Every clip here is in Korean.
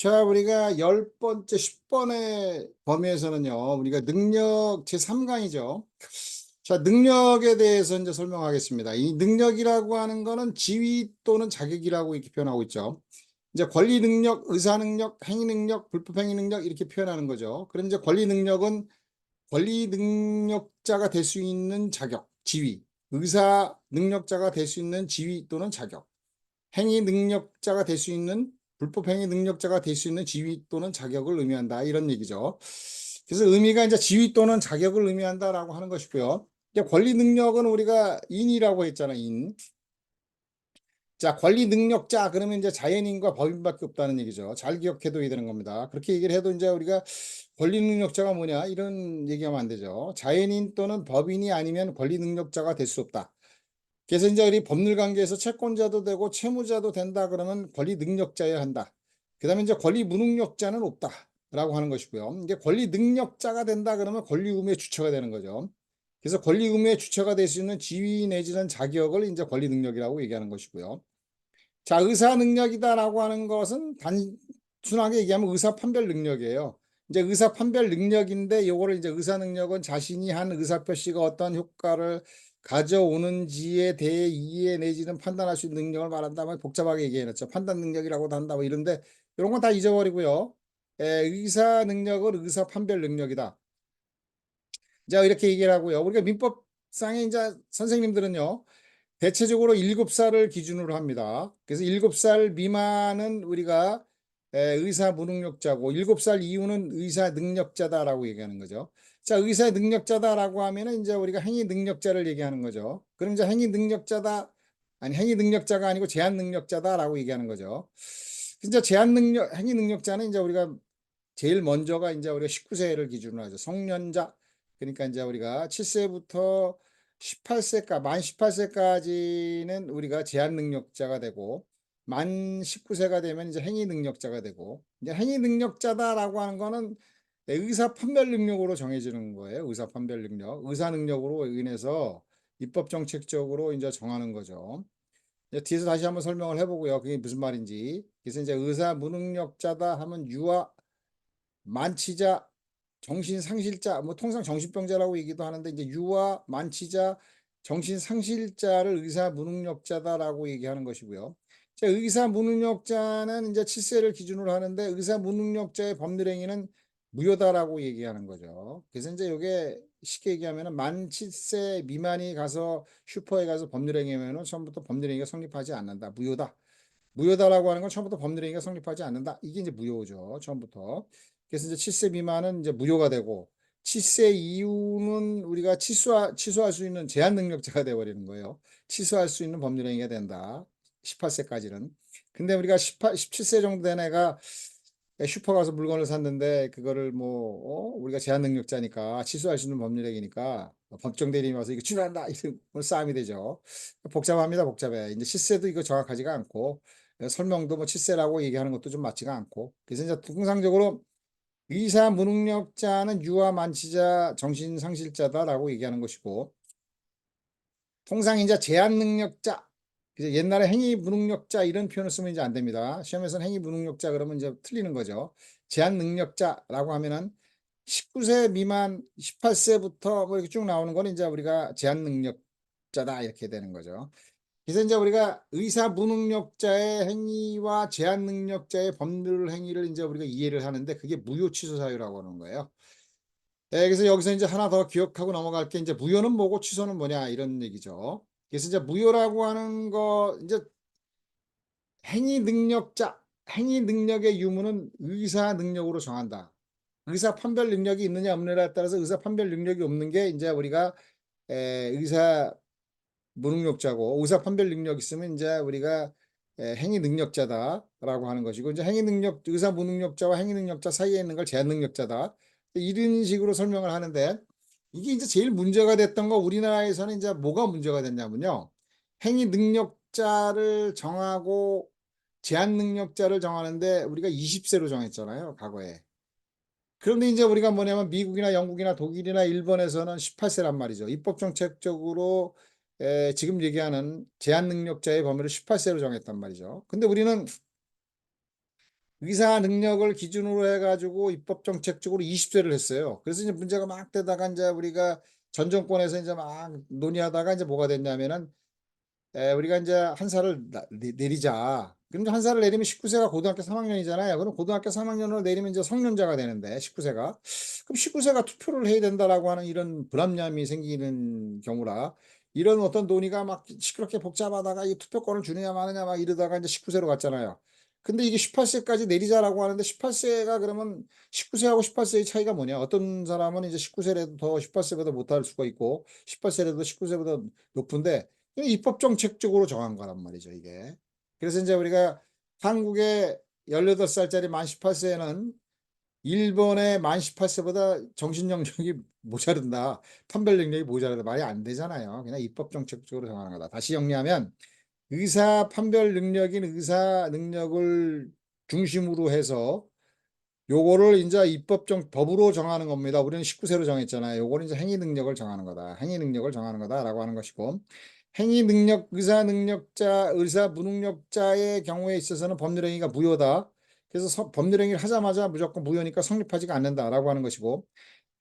자, 우리가 10번째, 10번의 범위에서는요, 우리가 능력 제3강이죠. 자, 능력에 대해서 이제 설명하겠습니다. 이 능력이라고 하는 거는 지위 또는 자격이라고 이렇게 표현하고 있죠. 이제 권리 능력, 의사 능력, 행위 능력, 불법 행위 능력 이렇게 표현하는 거죠. 그럼 이제 권리 능력은 권리 능력자가 될 수 있는 자격, 지위, 의사 능력자가 될 수 있는 지위 또는 자격, 행위 능력자가 될 수 있는 불법 행위 능력자가 될 수 있는 지위 또는 자격을 의미한다 이런 얘기죠. 그래서 의미가 이제 지위 또는 자격을 의미한다라고 하는 것이고요. 이제 권리 능력은 우리가 인이라고 했잖아요. 인. 자, 권리 능력자 그러면 이제 자연인과 법인밖에 없다는 얘기죠. 잘 기억해둬야 되는 겁니다. 그렇게 얘기를 해도 이제 우리가 권리 능력자가 뭐냐 이런 얘기하면 안 되죠. 자연인 또는 법인이 아니면 권리 능력자가 될 수 없다. 그래서 이제 우리 법률 관계에서 채권자도 되고 채무자도 된다 그러면 권리 능력자여야 한다. 그다음에 이제 권리 무능력자는 없다라고 하는 것이고요. 이게 권리 능력자가 된다 그러면 권리 의무의 주체가 되는 거죠. 그래서 권리 의무의 주체가 될 수 있는 지위 내지는 자격을 이제 권리 능력이라고 얘기하는 것이고요. 자, 의사 능력이다라고 하는 것은 단순하게 얘기하면 의사 판별 능력이에요. 이제 의사 판별 능력인데 요거를 이제 의사 능력은 자신이 한 의사 표시가 어떤 효과를 가져오는지에 대해 이해 내지는 판단할 수 있는 능력을 말한다면 복잡하게 얘기해놨죠. 판단 능력이라고도 한다 뭐 이런데 이런 건 다 잊어버리고요. 의사 능력은 의사 판별 능력이다. 자, 이렇게 얘기를 하고요. 우리가 민법상에 이제 선생님들은요. 대체적으로 7살을 기준으로 합니다. 그래서 7살 미만은 우리가 의사 무능력자고 7살 이후는 의사 능력자다라고 얘기하는 거죠. 자, 의사 능력자다라고 하면은 이제 우리가 행위 능력자를 얘기하는 거죠. 그럼 이제 행위 능력자다, 아니 행위 능력자가 아니고 제한 능력자다라고 얘기하는 거죠. 진짜 제한 능력, 행위 능력자는 이제 우리가 제일 먼저가 이제 우리가 19세를 기준으로 하죠. 성년자. 그러니까 이제 우리가 7세부터 18세까 만 18세까지는 우리가 제한 능력자가 되고 만 19세가 되면 이제 행위 능력자가 되고 이제 행위 능력자다라고 하는 거는 의사 판별 능력으로 정해지는 거예요. 의사 판별 능력, 의사 능력으로 인해서 입법 정책적으로 이제 정하는 거죠. 이제 뒤에서 다시 한번 설명을 해보고요. 그게 무슨 말인지. 그래서 이제 의사 무능력자다 하면 유아 만취자, 정신상실자, 뭐 통상 정신병자라고 얘기도 하는데 이제 유아, 만취자, 정신상실자를 의사 무능력자다라고 얘기하는 것이고요. 자, 의사 무능력자는 이제 7세를 기준으로 하는데 의사 무능력자의 법률 행위는 무효다라고 얘기하는 거죠. 그래서 이제 이게 쉽게 얘기하면은 만 7세 미만이 가서 슈퍼에 가서 법률 행위하면은 처음부터 법률 행위가 성립하지 않는다. 무효다. 무효다라고 하는 건 처음부터 법률 행위가 성립하지 않는다. 이게 이제 무효죠. 처음부터. 그래서 이제 7세 미만은 이제 무효가 되고 7세 이후는 우리가 취소할 수 있는 제한 능력자가 되어버리는 거예요. 취소할 수 있는 법률 행위가 된다. 18세까지는. 근데 우리가 17세 정도 된 애가 슈퍼 가서 물건을 샀는데 그거를 뭐 우리가 제한 능력자니까 취소할 수 있는 법률 행위니까 법정 대리인이 와서 이거 취소한다 이런 싸움이 되죠. 복잡합니다. 복잡해. 이제 7세도 이거 정확하지가 않고 설명도 뭐 7세라고 얘기하는 것도 좀 맞지가 않고 그래서 이제 통상적으로 의사 무능력자는 유아 만취자 정신상실자다라고 얘기하는 것이고 통상 이제 제한 능력자 그래서 옛날에 행위 무능력자 이런 표현을 쓰면 이제 안 됩니다. 시험에서는 행위 무능력자 그러면 이제 틀리는 거죠. 제한 능력자라고 하면은 19세 미만 18세부터 뭐 이렇게 쭉 나오는 거는 이제 우리가 제한 능력자다 이렇게 되는 거죠. 그래서 이제 우리가 의사 무능력자의 행위와 제한 능력자의 법률 행위를 이제 우리가 이해를 하는데 그게 무효 취소 사유라고 하는 거예요. 네, 그래서 여기서 이제 하나 더 기억하고 넘어갈 게 이제 무효는 뭐고 취소는 뭐냐 이런 얘기죠. 그래서 이제 무효라고 하는 거 이제 행위 능력자, 행위 능력의 유무는 의사 능력으로 정한다. 의사 판별 능력이 있느냐 없느냐에 따라서 의사 판별 능력이 없는 게 이제 우리가 의사 무능력자고 의사 판별 능력 있으면 이제 우리가 행위 능력자다라고 하는 것이고 이제 행위 능력 의사 무능력자와 행위 능력자 사이에 있는 걸 제한 능력자다 이런 식으로 설명을 하는데 이게 이제 제일 문제가 됐던 거 우리나라에서는 이제 뭐가 문제가 됐냐면요 행위 능력자를 정하고 제한 능력자를 정하는데 우리가 20세로 정했잖아요 과거에. 그런데 이제 우리가 뭐냐면 미국이나 영국이나 독일이나 일본에서는 18세란 말이죠. 입법 정책적으로 지금 얘기하는 제한 능력자의 범위를 18세로 정했단 말이죠. 근데 우리는 의사 능력을 기준으로 해가지고 입법 정책적으로 20세를 했어요. 그래서 이제 문제가 막 되다가 이제 우리가 전 정권에서 이제 막 논의하다가 이제 뭐가 됐냐면은 우리가 이제 한 살을 내리자. 그럼 한 살을 내리면 19세가 고등학교 3학년이잖아요. 그럼 고등학교 3학년을 내리면 이제 성년자가 되는데 19세가. 그럼 19세가 투표를 해야 된다라고 하는 이런 불합리함이 생기는 경우라 이런 어떤 논의가 막 시끄럽게 복잡하다가 이 투표권을 주느냐 마느냐 막 이러다가 이제 19세로 갔잖아요. 근데 이게 18세까지 내리자라고 하는데 18세가 그러면 19세하고 18세의 차이가 뭐냐? 어떤 사람은 이제 19세라도 더 18세보다 못할 수가 있고 18세라도 19세보다 높은데 입법 정책적으로 정한 거란 말이죠, 이게. 그래서 이제 우리가 한국의 18살짜리 만 18세는 일본의 만 18세보다 정신 영역이 모자른다. 판별 능력이 모자르다. 말이 안 되잖아요. 그냥 입법 정책적으로 정하는 거다. 다시 정리하면 의사 판별 능력인 의사 능력을 중심으로 해서 요거를 이제 법으로 정하는 겁니다. 우리는 19세로 정했잖아요. 요거는 이제 행위 능력을 정하는 거다. 행위 능력을 정하는 거다라고 하는 것이고, 행위 능력, 의사 능력자, 의사 무능력자의 경우에 있어서는 법률 행위가 무효다. 그래서 법률 행위를 하자마자 무조건 무효니까 성립하지가 않는다라고 하는 것이고,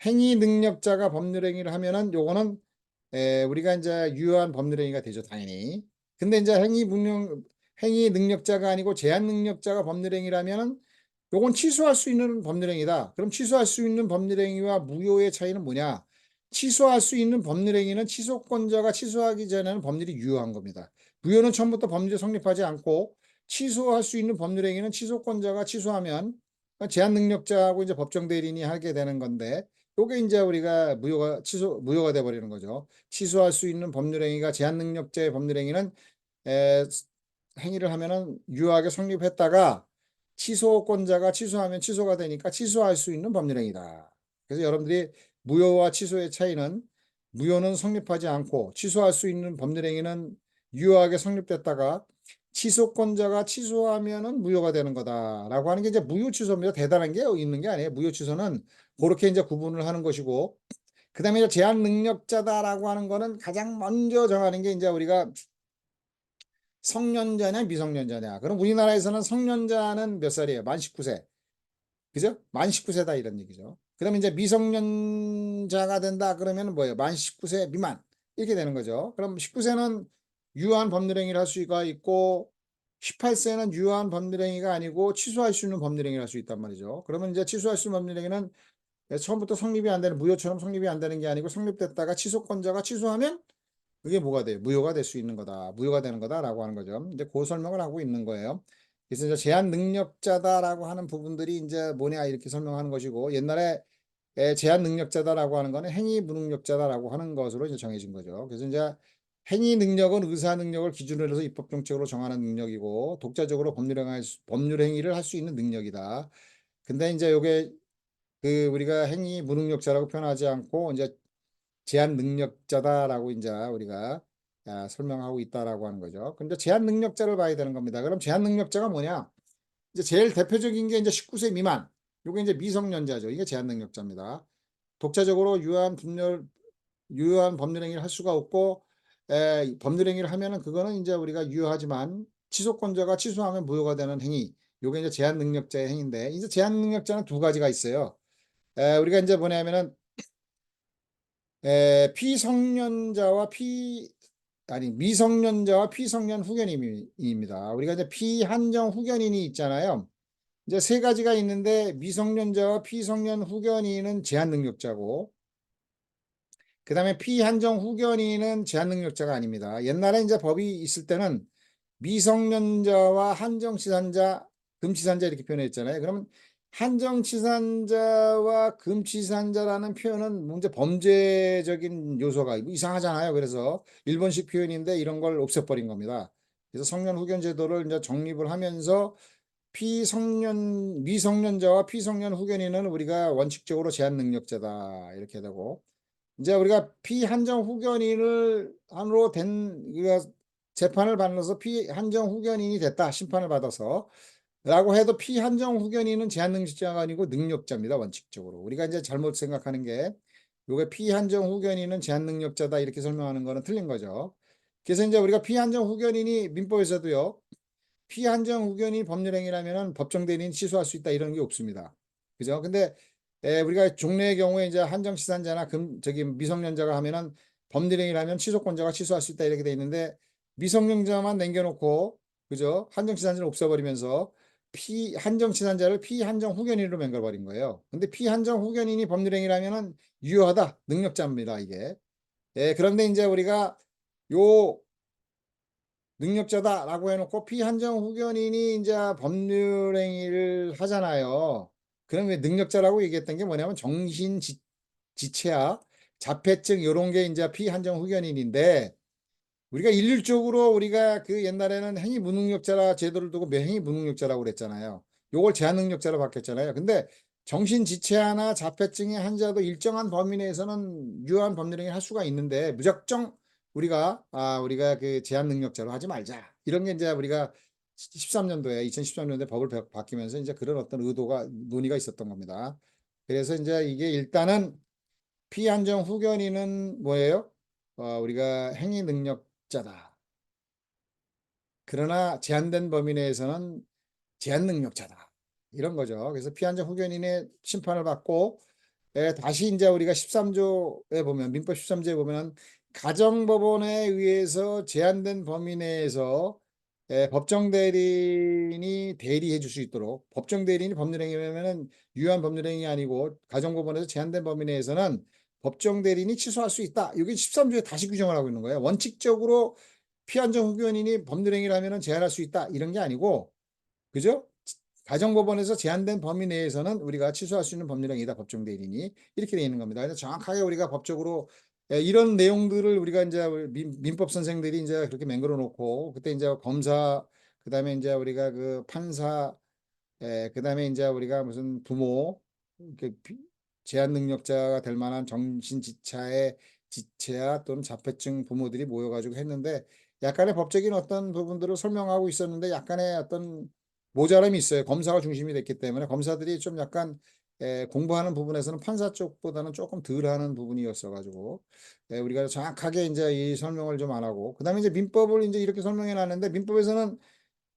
행위 능력자가 법률 행위를 하면은 요거는 우리가 이제 유효한 법률 행위가 되죠, 당연히. 근데 이제 행위 능력자가 아니고 제한 능력자가 법률 행위라면은 요건 취소할 수 있는 법률 행위다. 그럼 취소할 수 있는 법률 행위와 무효의 차이는 뭐냐? 취소할 수 있는 법률 행위는 취소권자가 취소하기 전에는 법률이 유효한 겁니다. 무효는 처음부터 법률이 성립하지 않고 취소할 수 있는 법률 행위는 취소권자가 취소하면 제한 능력자하고 이제 법정 대리인이 하게 되는 건데 요게 이제 우리가 무효가 돼 버리는 거죠. 취소할 수 있는 법률 행위가 제한 능력자의 법률 행위는 에, 행위를 하면은 유효하게 성립했다가 취소권자가 취소하면 취소가 되니까 취소할 수 있는 법률행위다. 그래서 여러분들이 무효와 취소의 차이는 무효는 성립하지 않고 취소할 수 있는 법률행위는 유효하게 성립됐다가 취소권자가 취소하면은 무효가 되는 거다라고 하는 게 이제 무효 취소입니다. 대단한 게 있는 게 아니에요. 무효 취소는 그렇게 이제 구분을 하는 것이고 그다음에 제한 능력자다라고 하는 거는 가장 먼저 정하는 게 이제 우리가 성년자냐 미성년자냐. 그럼 우리나라에서는 성년자는 몇 살이에요? 만 19세. 그죠? 만 19세다 이런 얘기죠. 그러면 이제 미성년자가 된다 그러면 뭐예요? 만 19세 미만 이렇게 되는 거죠. 그럼 19세는 유효한 법률행위를 할 수가 있고 18세는 유효한 법률행위가 아니고 취소할 수 있는 법률행위를 할 수 있단 말이죠. 그러면 이제 취소할 수 있는 법률행위는 처음부터 성립이 안 되는 무효처럼 성립이 안 되는 게 아니고 성립됐다가 취소권자가 취소하면 그게 뭐가 돼? 무효가 될 수 있는 거다. 무효가 되는 거다라고 하는 거죠. 이제 그 설명을 하고 있는 거예요. 그래서 이제 제한 능력자다라고 하는 부분들이 이제 뭐냐 이렇게 설명하는 것이고 옛날에 제한 능력자다라고 하는 거는 행위 무능력자다라고 하는 것으로 이제 정해진 거죠. 그래서 이제 행위 능력은 의사 능력을 기준으로 해서 입법 정책으로 정하는 능력이고 독자적으로 법률 행위를 할 수 있는 능력이다. 근데 이제 요게 그 우리가 행위 무능력자라고 표현하지 않고 이제 제한 능력자다라고 이제 우리가 설명하고 있다라고 하는 거죠. 근데 제한 능력자를 봐야 되는 겁니다. 그럼 제한 능력자가 뭐냐? 이제 제일 대표적인 게 이제 19세 미만. 요게 이제 미성년자죠. 이게 제한 능력자입니다. 독자적으로 유효한 법률 행위를 할 수가 없고 법률 행위를 하면은 그거는 이제 우리가 유효하지만 취소권자가 취소하면 무효가 되는 행위. 요게 이제 제한 능력자의 행위인데 이제 제한 능력자는 두 가지가 있어요. 우리가 이제 뭐냐면은 피성년자와 미성년자와 피성년 후견인입니다. 우리가 이제 피한정 후견인이 있잖아요. 이제 세 가지가 있는데 미성년자와 피성년 후견인은 제한 능력자고 그다음에 피한정 후견인은 제한 능력자가 아닙니다. 옛날에 이제 법이 있을 때는 미성년자와 한정치산자, 금치산자 이렇게 표현했잖아요. 그러면 한정치산자와 금치산자라는 표현은 문제 범죄적인 요소가 이상하잖아요. 그래서 일본식 표현인데 이런 걸 없애버린 겁니다. 그래서 성년 후견 제도를 이제 정립을 하면서 미성년자와 피성년 후견인은 우리가 원칙적으로 제한 능력자다 이렇게 되고 이제 우리가 피한정 후견인을 한으로 된 우리가 재판을 받아서 피한정 후견인이 됐다 심판을 받아서 라고 해도 피한정 후견인은 제한능력자가 아니고 능력자입니다 원칙적으로 우리가 이제 잘못 생각하는 게 요게 피한정 후견인은 제한능력자다 이렇게 설명하는 거는 틀린 거죠. 그래서 이제 우리가 피한정 후견인이 민법에서도요 피한정 후견이 법률행위라면은 법정 대리인 취소할 수 있다 이런 게 없습니다. 그죠? 근데 우리가 종래의 경우에 이제 한정치산자나 저기 미성년자가 하면은 법률행위라면 취소권자가 취소할 수 있다 이렇게 돼 있는데 미성년자만 남겨놓고 그죠? 한정치산자를 없애버리면서 한정치산자를 피한정 후견인으로 맹글버린 거예요. 근데 피한정 후견인이 법률행위라면은 유효하다 능력자입니다 이게. 그런데 이제 우리가 요 능력자다라고 해놓고 피한정 후견인이 이제 법률행위를 하잖아요. 그럼 왜 능력자라고 얘기했던 게 뭐냐면 지체야, 자폐증 이런 게 이제 피한정 후견인인데 우리가 일률적으로 우리가 그 옛날에는 행위 무능력자라 제도를 두고 행위 무능력자라고 그랬잖아요. 요걸 제한 능력자로 바뀌었잖아요. 근데 정신지체나 자폐증의 환자도 일정한 범위 내에서는 유효한 법률행위를 할 수가 있는데 무작정 우리가 그 제한 능력자로 하지 말자. 이런 게 이제 우리가 2013년도에 법을 바뀌면서 이제 그런 어떤 의도가 논의가 있었던 겁니다. 그래서 이제 이게 일단은 피한정 후견인은 뭐예요? 우리가 행위 능력자다. 그러나 제한된 범위 내에서는 제한 능력자다. 이런 거죠. 그래서 피한정 후견인의 심판을 받고 다시 이제 우리가 13조에 보면 민법 13조에 보면 가정법원에 의해서 제한된 범위 내에서 법정 대리인이 대리해 줄 수 있도록 법정 대리인이 법률행위라면은 유효한 법률행위 아니고 가정법원에서 제한된 범위 내에서는 법정 대리인이 취소할 수 있다. 이게 13조에 다시 규정을 하고 있는 거예요. 원칙적으로 피한정 후견인이 법률행위를 하면은 제한할 수 있다. 이런 게 아니고 그죠? 가정법원에서 제한된 범위 내에서는 우리가 취소할 수 있는 법률행위다 법정 대리인이 이렇게 되어 있는 겁니다. 그래서 정확하게 우리가 법적으로 이런 내용들을 우리가 이제 민법 선생들이 이제 그렇게 맹글어 놓고 그때 이제 검사 그다음에 이제 우리가 그 판사 그다음에 이제 우리가 무슨 부모 제한 능력자가 될 만한 정신지체의 지체야 또는 자폐증 부모들이 모여가지고 했는데 약간의 법적인 어떤 부분들을 설명하고 있었는데 약간의 어떤 모자람이 있어요. 검사가 중심이 됐기 때문에 검사들이 좀 약간 공부하는 부분에서는 판사 쪽보다는 조금 덜 하는 부분이었어가지고 우리가 정확하게 이제 이 설명을 좀 안 하고 그다음에 이제 민법을 이제 이렇게 설명해 놨는데 민법에서는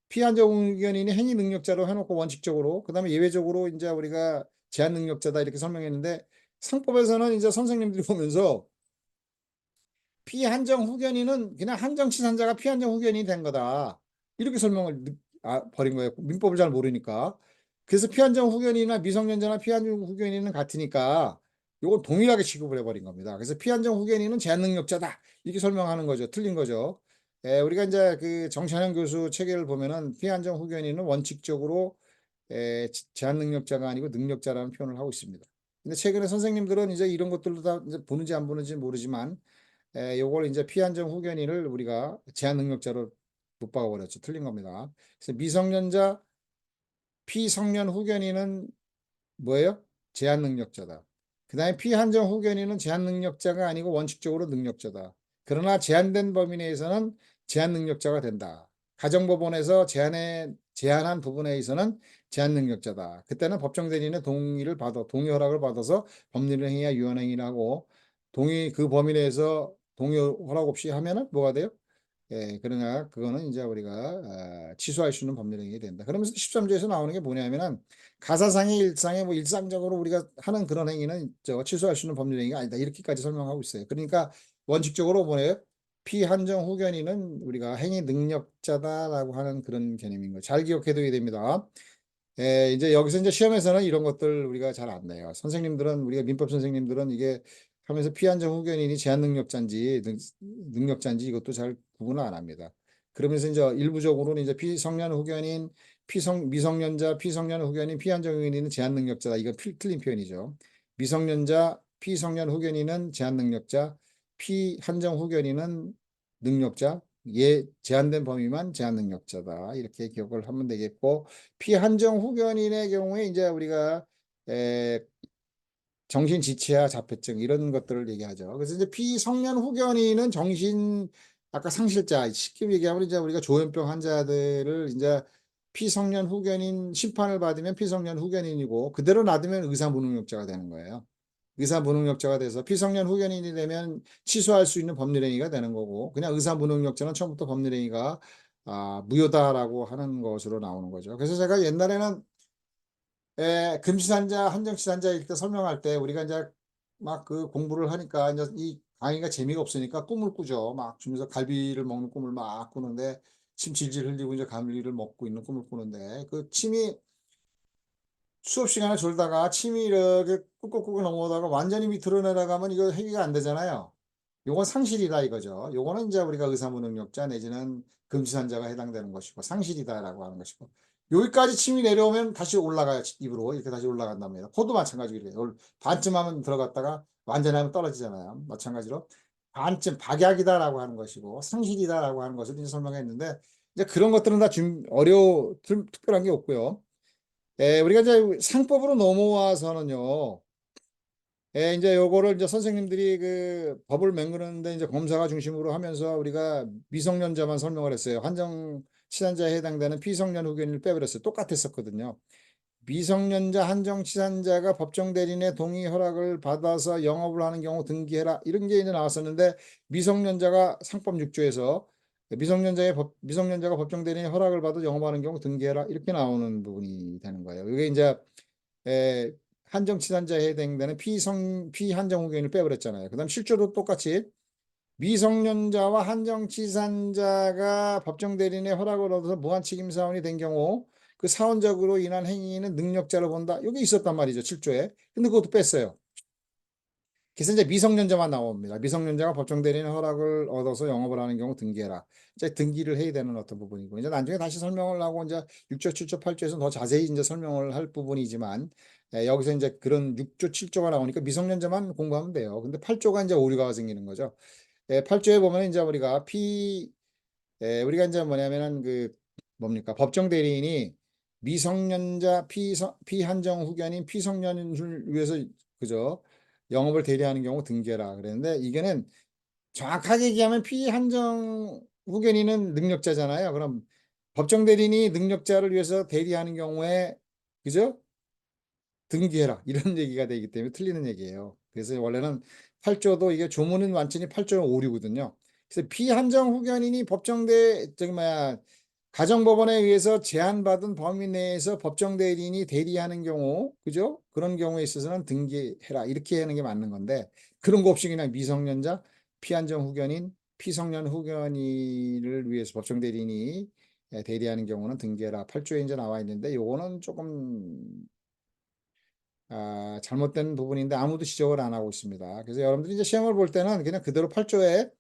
피한정 의견인이 행위 능력자로 해놓고 원칙적으로 그다음에 예외적으로 이제 우리가 제한 능력자다 이렇게 설명했는데 상법에서는 이제 선생님들이 보면서 피한정 후견인은 그냥 한정치산자가 피한정 후견인이 된 거다. 이렇게 설명을 버린 거예요. 민법을 잘 모르니까. 그래서 피한정 후견인이나 미성년자나 피한정 후견인은 같으니까 이건 동일하게 취급을 해버린 겁니다. 그래서 피한정 후견인은 제한 능력자다. 이렇게 설명하는 거죠. 틀린 거죠. 우리가 이제 그 정찬영 교수 체계를 보면은 피한정 후견인은 원칙적으로 제한 능력자가 아니고 능력자라는 표현을 하고 있습니다. 근데 최근에 선생님들은 이제 이런 것들도 다 이제 보는지 안 보는지 모르지만 요걸 이제 피한정 후견인을 우리가 제한 능력자로 못 박아버렸죠. 틀린 겁니다. 그래서 미성년자 피성년 후견인은 뭐예요? 제한 능력자다. 그 다음에 피한정 후견인은 제한 능력자가 아니고 원칙적으로 능력자다. 그러나 제한된 범위 내에서는 제한 능력자가 된다. 가정법원에서 제한한 부분에 의해서는 제한 능력자다. 그때는 법정 대리인의 동의 허락을 받아서 법률 행위야 유한 행위라고 그 범위 내에서 동의 허락 없이 하면은 뭐가 돼요? 그러나 그거는 이제 우리가 취소할 수 있는 법률행위가 된다. 그러면서 13조에서 나오는 게 뭐냐면은 가사상의 일상에 뭐 일상적으로 우리가 하는 그런 행위는 취소할 수 있는 법률행위가 아니다. 이렇게까지 설명하고 있어요. 그러니까 원칙적으로 뭐예요? 피한정 후견인은 우리가 행위 능력자다라고 하는 그런 개념인 거예요. 잘 기억해둬야 됩니다. 이제 여기서 이제 시험에서는 이런 것들 우리가 잘 안 내요. 선생님들은 우리가 민법 선생님들은 이게 하면서 피한정 후견인이 제한 능력자인지 능력자인지 이것도 잘 구분을 안 합니다. 그러면서 이제 일부적으로는 이제 피성년 후견인, 미성년자, 피성년 후견인, 피한정 후견인은 제한 능력자다. 이거 틀린 표현이죠. 미성년자, 피성년 후견인은 제한 능력자, 피한정 후견인은 능력자, 제한된 범위만 제한 능력자다. 이렇게 기억을 하면 되겠고, 피한정 후견인의 경우에 이제 우리가 정신지체와 자폐증 이런 것들을 얘기하죠. 그래서 이제 피성년 후견인은 아까 상실자 쉽게 얘기하면 이제 우리가 조현병 환자들을 이제 피성년 후견인 심판을 받으면 피성년 후견인이고 그대로 놔두면 의사무능력자가 되는 거예요. 의사무능력자가 돼서 피성년 후견인이 되면 취소할 수 있는 법률행위가 되는 거고 그냥 의사무능력자는 처음부터 법률행위가 무효다라고 하는 것으로 나오는 거죠. 그래서 제가 옛날에는 금시산자, 한정치산자일 때 설명할 때 우리가 이제 막 그 공부를 하니까 이제 이 강의가 재미가 없으니까 꿈을 꾸죠. 막 주면서 갈비를 먹는 꿈을 막 꾸는데 침 질질 흘리고 이제 갈비를 먹고 있는 꿈을 꾸는데 그 침이 수업 시간에 졸다가 침이 이렇게 꾹꾹꾹 넘어오다가 완전히 밑으로 내려가면 이거 해결이 안 되잖아요. 요건 상실이다 이거죠. 요거는 이제 우리가 의사무능력자 내지는 금시산자가 해당되는 것이고 상실이다라고 하는 것이고 여기까지 침이 내려오면 다시 올라가요. 입으로 이렇게 다시 올라간답니다. 코도 마찬가지로 이래요. 반쯤 하면 들어갔다가 완전히 하면 떨어지잖아요. 마찬가지로 반쯤 박약이다라고 하는 것이고 상실이다라고 하는 것을 이제 설명했는데 이제 그런 것들은 다 좀 특별한 게 없고요. 우리가 이제 상법으로 넘어와서는요. 이제 요거를 이제 선생님들이 그 법을 맹그르는데 이제 검사가 중심으로 하면서 우리가 미성년자만 설명을 했어요. 한정 치산자에 해당되는 피성년 후견인을 빼버렸어요. 똑같았었거든요. 미성년자 한정 치산자가 법정 대리인의 동의 허락을 받아서 영업을 하는 경우 등기해라. 이런 게 이제 나왔었는데 미성년자가 상법 6조에서 미성년자가 법정 대리인의 허락을 받아 영업하는 경우 등기해라. 이렇게 나오는 부분이 되는 거예요. 이게 이제 에, 한정치산자에 해당되는 피한정 후견인을 빼버렸잖아요. 그 다음 실조도 똑같이 미성년자와 한정치산자가 법정 대리인의 허락을 얻어서 무한책임 사원이 된 경우 그 사원적으로 인한 행위는 능력자로 본다. 여기 있었단 말이죠. 7조에. 근데 그것도 뺐어요. 그래서 이제 미성년자만 나옵니다. 미성년자가 법정 대리인의 허락을 얻어서 영업을 하는 경우 등기해라. 이제 등기를 해야 되는 어떤 부분이고 이제 나중에 다시 설명을 하고 이제 6조, 7조, 8조에서 더 자세히 이제 설명을 할 부분이지만 여기서 이제 그런 6조, 7조가 나오니까 미성년자만 공부하면 돼요. 근데 8조가 이제 오류가 생기는 거죠. 8조에 보면 이제 우리가 이제 뭐냐면은 그 뭡니까 법정 대리인이 미성년자 피한정 후견인 피성년을 위해서 그죠 영업을 대리하는 경우 등기해라 그랬는데 이게는 정확하게 얘기하면 피한정 후견인은 능력자잖아요. 그럼 법정 대리인이 능력자를 위해서 대리하는 경우에 그죠 등기해라 이런 얘기가 되기 때문에 틀리는 얘기예요. 그래서 원래는 8조도 이게 조문은 완전히 8조 오류거든요. 그래서 피한정 후견인이 저기 뭐야 가정법원에 의해서 제한받은 범위 내에서 법정 대리인이 대리하는 경우 그죠? 그런 경우에 있어서는 등기해라 이렇게 하는 게 맞는 건데 그런 거 없이 그냥 미성년자 피한정 후견인 피성년 후견인을 위해서 법정 대리인이 대리하는 경우는 등기해라 8조에 이제 나와 있는데 요거는 조금 잘못된 부분인데 아무도 지적을 안 하고 있습니다. 그래서 여러분들이 이제 시험을 볼 때는 그냥 그대로 8조에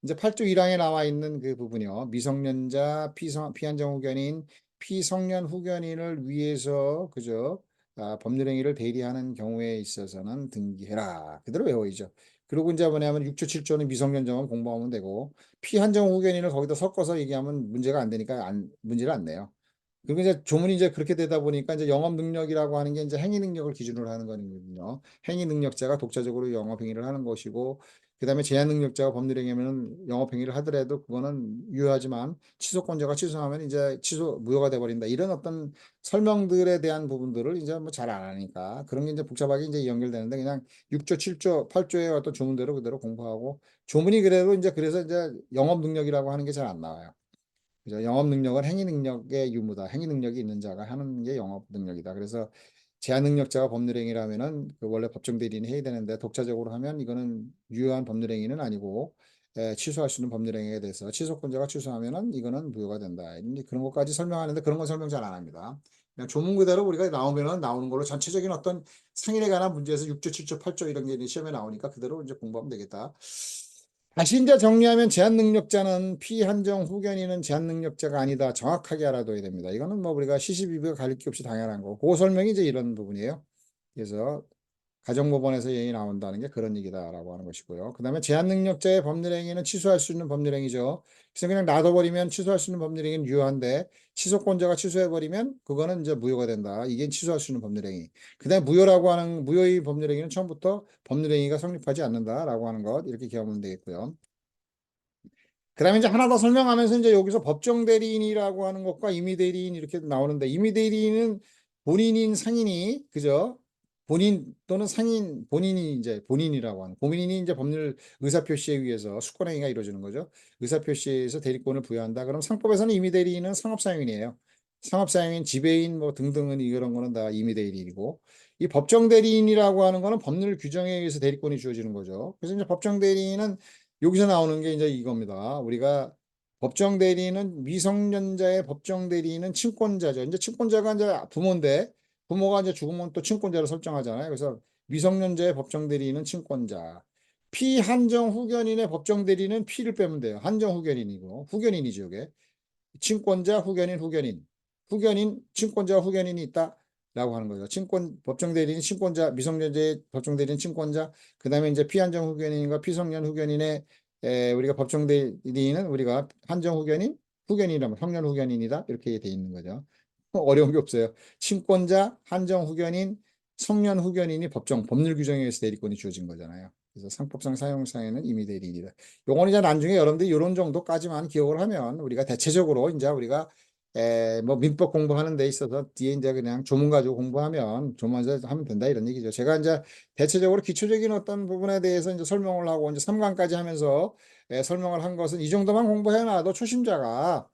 이제 8조 1항에 나와 있는 그 부분이요. 미성년자 피한정 후견인 피성년 후견인을 위해서 그죠? 법률행위를 대리하는 경우에 있어서는 등기해라. 그대로 외워야죠. 그리고 이제 뭐냐면 6조 7조는 미성년자만 공부하면 되고 피한정 후견인을 거기다 섞어서 얘기하면 문제가 안 되니까 문제를 안 내요. 그리고 이제 조문이 이제 그렇게 되다 보니까 이제 영업 능력이라고 하는 게 이제 행위 능력을 기준으로 하는 거거든요. 행위 능력자가 독자적으로 영업 행위를 하는 것이고, 그다음에 제한 능력자가 법률 행위면 영업 행위를 하더라도 그거는 유효하지만 취소권자가 취소하면 이제 취소 무효가 돼 버린다. 이런 어떤 설명들에 대한 부분들을 이제 뭐 잘 안 하니까 그런 게 이제 복잡하게 이제 연결되는데 그냥 6조, 7조, 8조의 어떤 조문대로 그대로 공부하고 조문이 그래도 이제 그래서 이제 영업 능력이라고 하는 게 잘 안 나와요. 그죠? 영업 능력은 행위 능력의 유무다. 행위 능력이 있는 자가 하는 게 영업 능력이다. 그래서 제한 능력자가 법률행위라면은 그 원래 법정 대리인이 해야 되는데 독자적으로 하면 이거는 유효한 법률행위는 아니고 취소할 수 있는 법률행위에 대해서 취소권자가 취소하면은 이거는 무효가 된다. 이제 그런 것까지 설명하는데 그런 건 설명 잘 안 합니다. 그냥 조문 그대로 우리가 나오면은 나오는 걸로 전체적인 어떤 상인에 관한 문제에서 6조, 7조, 8조 이런 게 시험에 나오니까 그대로 이제 공부하면 되겠다. 다시 이제 정리하면 제한 능력자는 피한정 후견인은 제한 능력자가 아니다. 정확하게 알아둬야 됩니다. 이거는 뭐 우리가 시시비비가 가릴 게 없이 당연한 거고 그 설명이 이제 이런 부분이에요. 그래서 가정법원에서 얘기 나온다는 게 그런 얘기다라고 하는 것이고요. 그다음에 제한 능력자의 법률행위는 취소할 수 있는 법률행위죠. 그래서 그냥 놔둬버리면 취소할 수 있는 법률행위는 유효한데 취소권자가 취소해버리면 그거는 이제 무효가 된다. 이게 취소할 수 있는 법률행위. 그다음에 무효라고 하는 무효의 법률행위는 처음부터 법률행위가 성립하지 않는다라고 하는 것 이렇게 기억하면 되겠고요. 그다음에 이제 하나 더 설명하면서 이제 여기서 법정 대리인이라고 하는 것과 임의 대리인 이렇게 나오는데 임의 대리인은 본인인 상인이 그죠? 본인 또는 상인, 본인이 이제 본인이라고 하는, 본인이 이제 법률 의사표시에 의해서 수권행위가 이루어지는 거죠. 의사표시에서 대리권을 부여한다. 그럼 상법에서는 임의대리인은 상업사용인이에요. 상업사용인, 지배인 뭐 등등은 이런 거는 다 임의대리인이고, 이 법정대리인이라고 하는 거는 법률 규정에 의해서 대리권이 주어지는 거죠. 그래서 이제 법정대리인은 여기서 나오는 게 이제 이겁니다. 우리가 법정대리인은 미성년자의 법정대리인은 친권자죠. 이제 친권자가 이제 부모인데, 부모가 이제 죽으면 또 친권자를 설정하잖아요. 그래서 미성년자의 법정 대리인은 친권자. 피한정 후견인의 법정 대리인은 피를 빼면 돼요. 한정 후견인이고 후견인이죠, 이게. 친권자, 후견인, 후견인. 후견인, 친권자, 후견인이 있다라고 하는 거죠. 친권 법정 대리인 친권자, 미성년자의 법정 대리인 친권자. 그다음에 이제 피한정 후견인과 피성년 후견인의 우리가 법정 대리인은 우리가 한정 후견인, 후견인이라면 성년 후견인이다 이렇게 돼 있는 거죠. 어려운 게 없어요. 친권자, 한정 후견인, 성년 후견인이 법률 규정에 의해서 대리권이 주어진 거잖아요. 그래서 상법상 사용상에는 임의 대리인이다. 요건 이제 나중에 여러분들이 이런 정도까지만 기억을 하면 우리가 대체적으로 이제 우리가 뭐 민법 공부하는 데 있어서 뒤에 이제 그냥 조문 가지고 공부하면 조문에서 하면 된다 이런 얘기죠. 제가 이제 대체적으로 기초적인 어떤 부분에 대해서 이제 설명을 하고 이제 3강까지 하면서 설명을 한 것은 이 정도만 공부해놔도 초심자가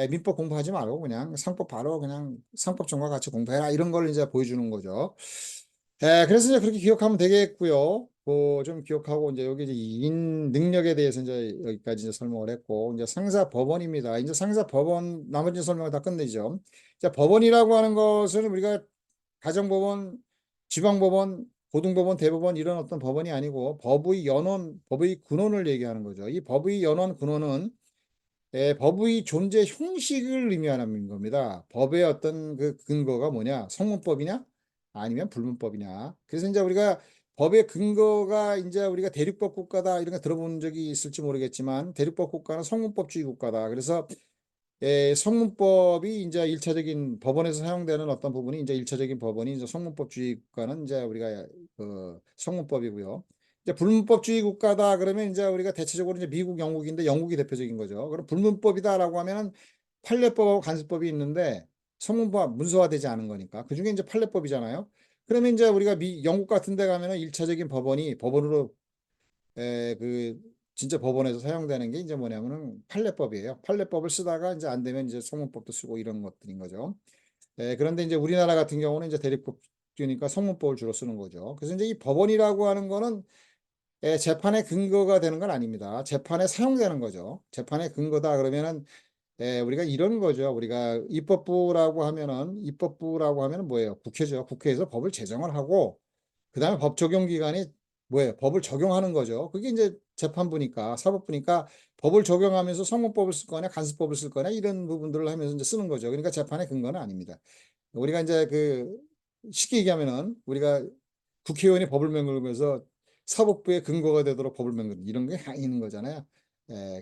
민법 공부하지 말고 그냥 상법 바로 그냥 상법정과 같이 공부해라 이런 걸 이제 보여주는 거죠. 그래서 이제 그렇게 기억하면 되겠고요. 좀 기억하고 이제 여기 이제 인 능력에 대해서 이제 여기까지 이제 설명을 했고 이제 상사 법원입니다. 이제 상사 법원 나머지 설명을 다 끝내죠. 자, 법원이라고 하는 것은 우리가 가정법원, 지방법원, 고등법원, 대법원 이런 어떤 법원이 아니고 법의 연원, 법의 근원을 얘기하는 거죠. 이 법의 연원, 근원은 법의 존재 형식을 의미하는 겁니다. 법의 어떤 그 근거가 뭐냐? 성문법이냐? 아니면 불문법이냐? 그래서 이제 우리가 법의 근거가 이제 우리가 대륙법 국가다 이런 거 들어본 적이 있을지 모르겠지만 대륙법 국가는 성문법주의 국가다. 그래서 성문법이 이제 일차적인 법원에서 사용되는 어떤 부분이 이제 일차적인 법원이 이제 성문법주의 국가는 이제 우리가 성문법이고요. 이제 불문법주의 국가다 그러면 이제 우리가 대체적으로 이제 미국, 영국인데 영국이 대표적인 거죠. 그럼 불문법이다라고 하면은 판례법하고 간수법이 있는데 성문법 문서화되지 않은 거니까 그 중에 이제 판례법이잖아요. 그러면 이제 우리가 영국 같은 데 가면은 일차적인 법원이 법원으로 그 진짜 법원에서 사용되는 게 이제 뭐냐면은 판례법이에요. 판례법을 쓰다가 이제 안 되면 이제 성문법도 쓰고 이런 것들인 거죠. 그런데 이제 우리나라 같은 경우는 이제 대립법이니까 성문법을 주로 쓰는 거죠. 그래서 이제 이 법원이라고 하는 거는 재판의 근거가 되는 건 아닙니다. 재판에 사용되는 거죠. 재판의 근거다 그러면은 우리가 이런 거죠. 우리가 입법부라고 하면은 뭐예요? 국회죠. 국회에서 법을 제정을 하고 그다음에 법 적용 기관이 뭐예요? 법을 적용하는 거죠. 그게 이제 재판부니까 사법부니까 법을 적용하면서 성문법을 쓸 거냐 간수법을 쓸 거냐 이런 부분들을 하면서 이제 쓰는 거죠. 그러니까 재판의 근거는 아닙니다. 우리가 이제 그 쉽게 얘기하면은 우리가 국회의원이 법을 만들면서 사법부의 근거가 되도록 법을 만드는 이런 게 있는 거잖아요.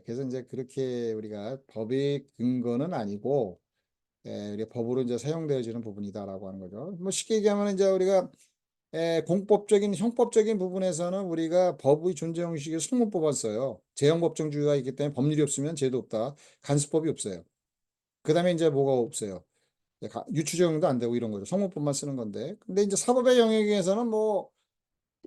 그래서 이제 그렇게 우리가 법의 근거는 아니고 우리 법으로 이제 사용되어지는 부분이다라고 하는 거죠. 뭐 쉽게 얘기하면 이제 우리가 공법적인 형법적인 부분에서는 우리가 법의 존재 형식에 성문법을 써요. 제형법정주의가 있기 때문에 법률이 없으면 제도 없다. 간수법이 없어요. 그다음에 이제 뭐가 없어요. 유추적용도 안 되고 이런 거죠. 성문법만 쓰는 건데. 근데 이제 사법의 영역에서는 뭐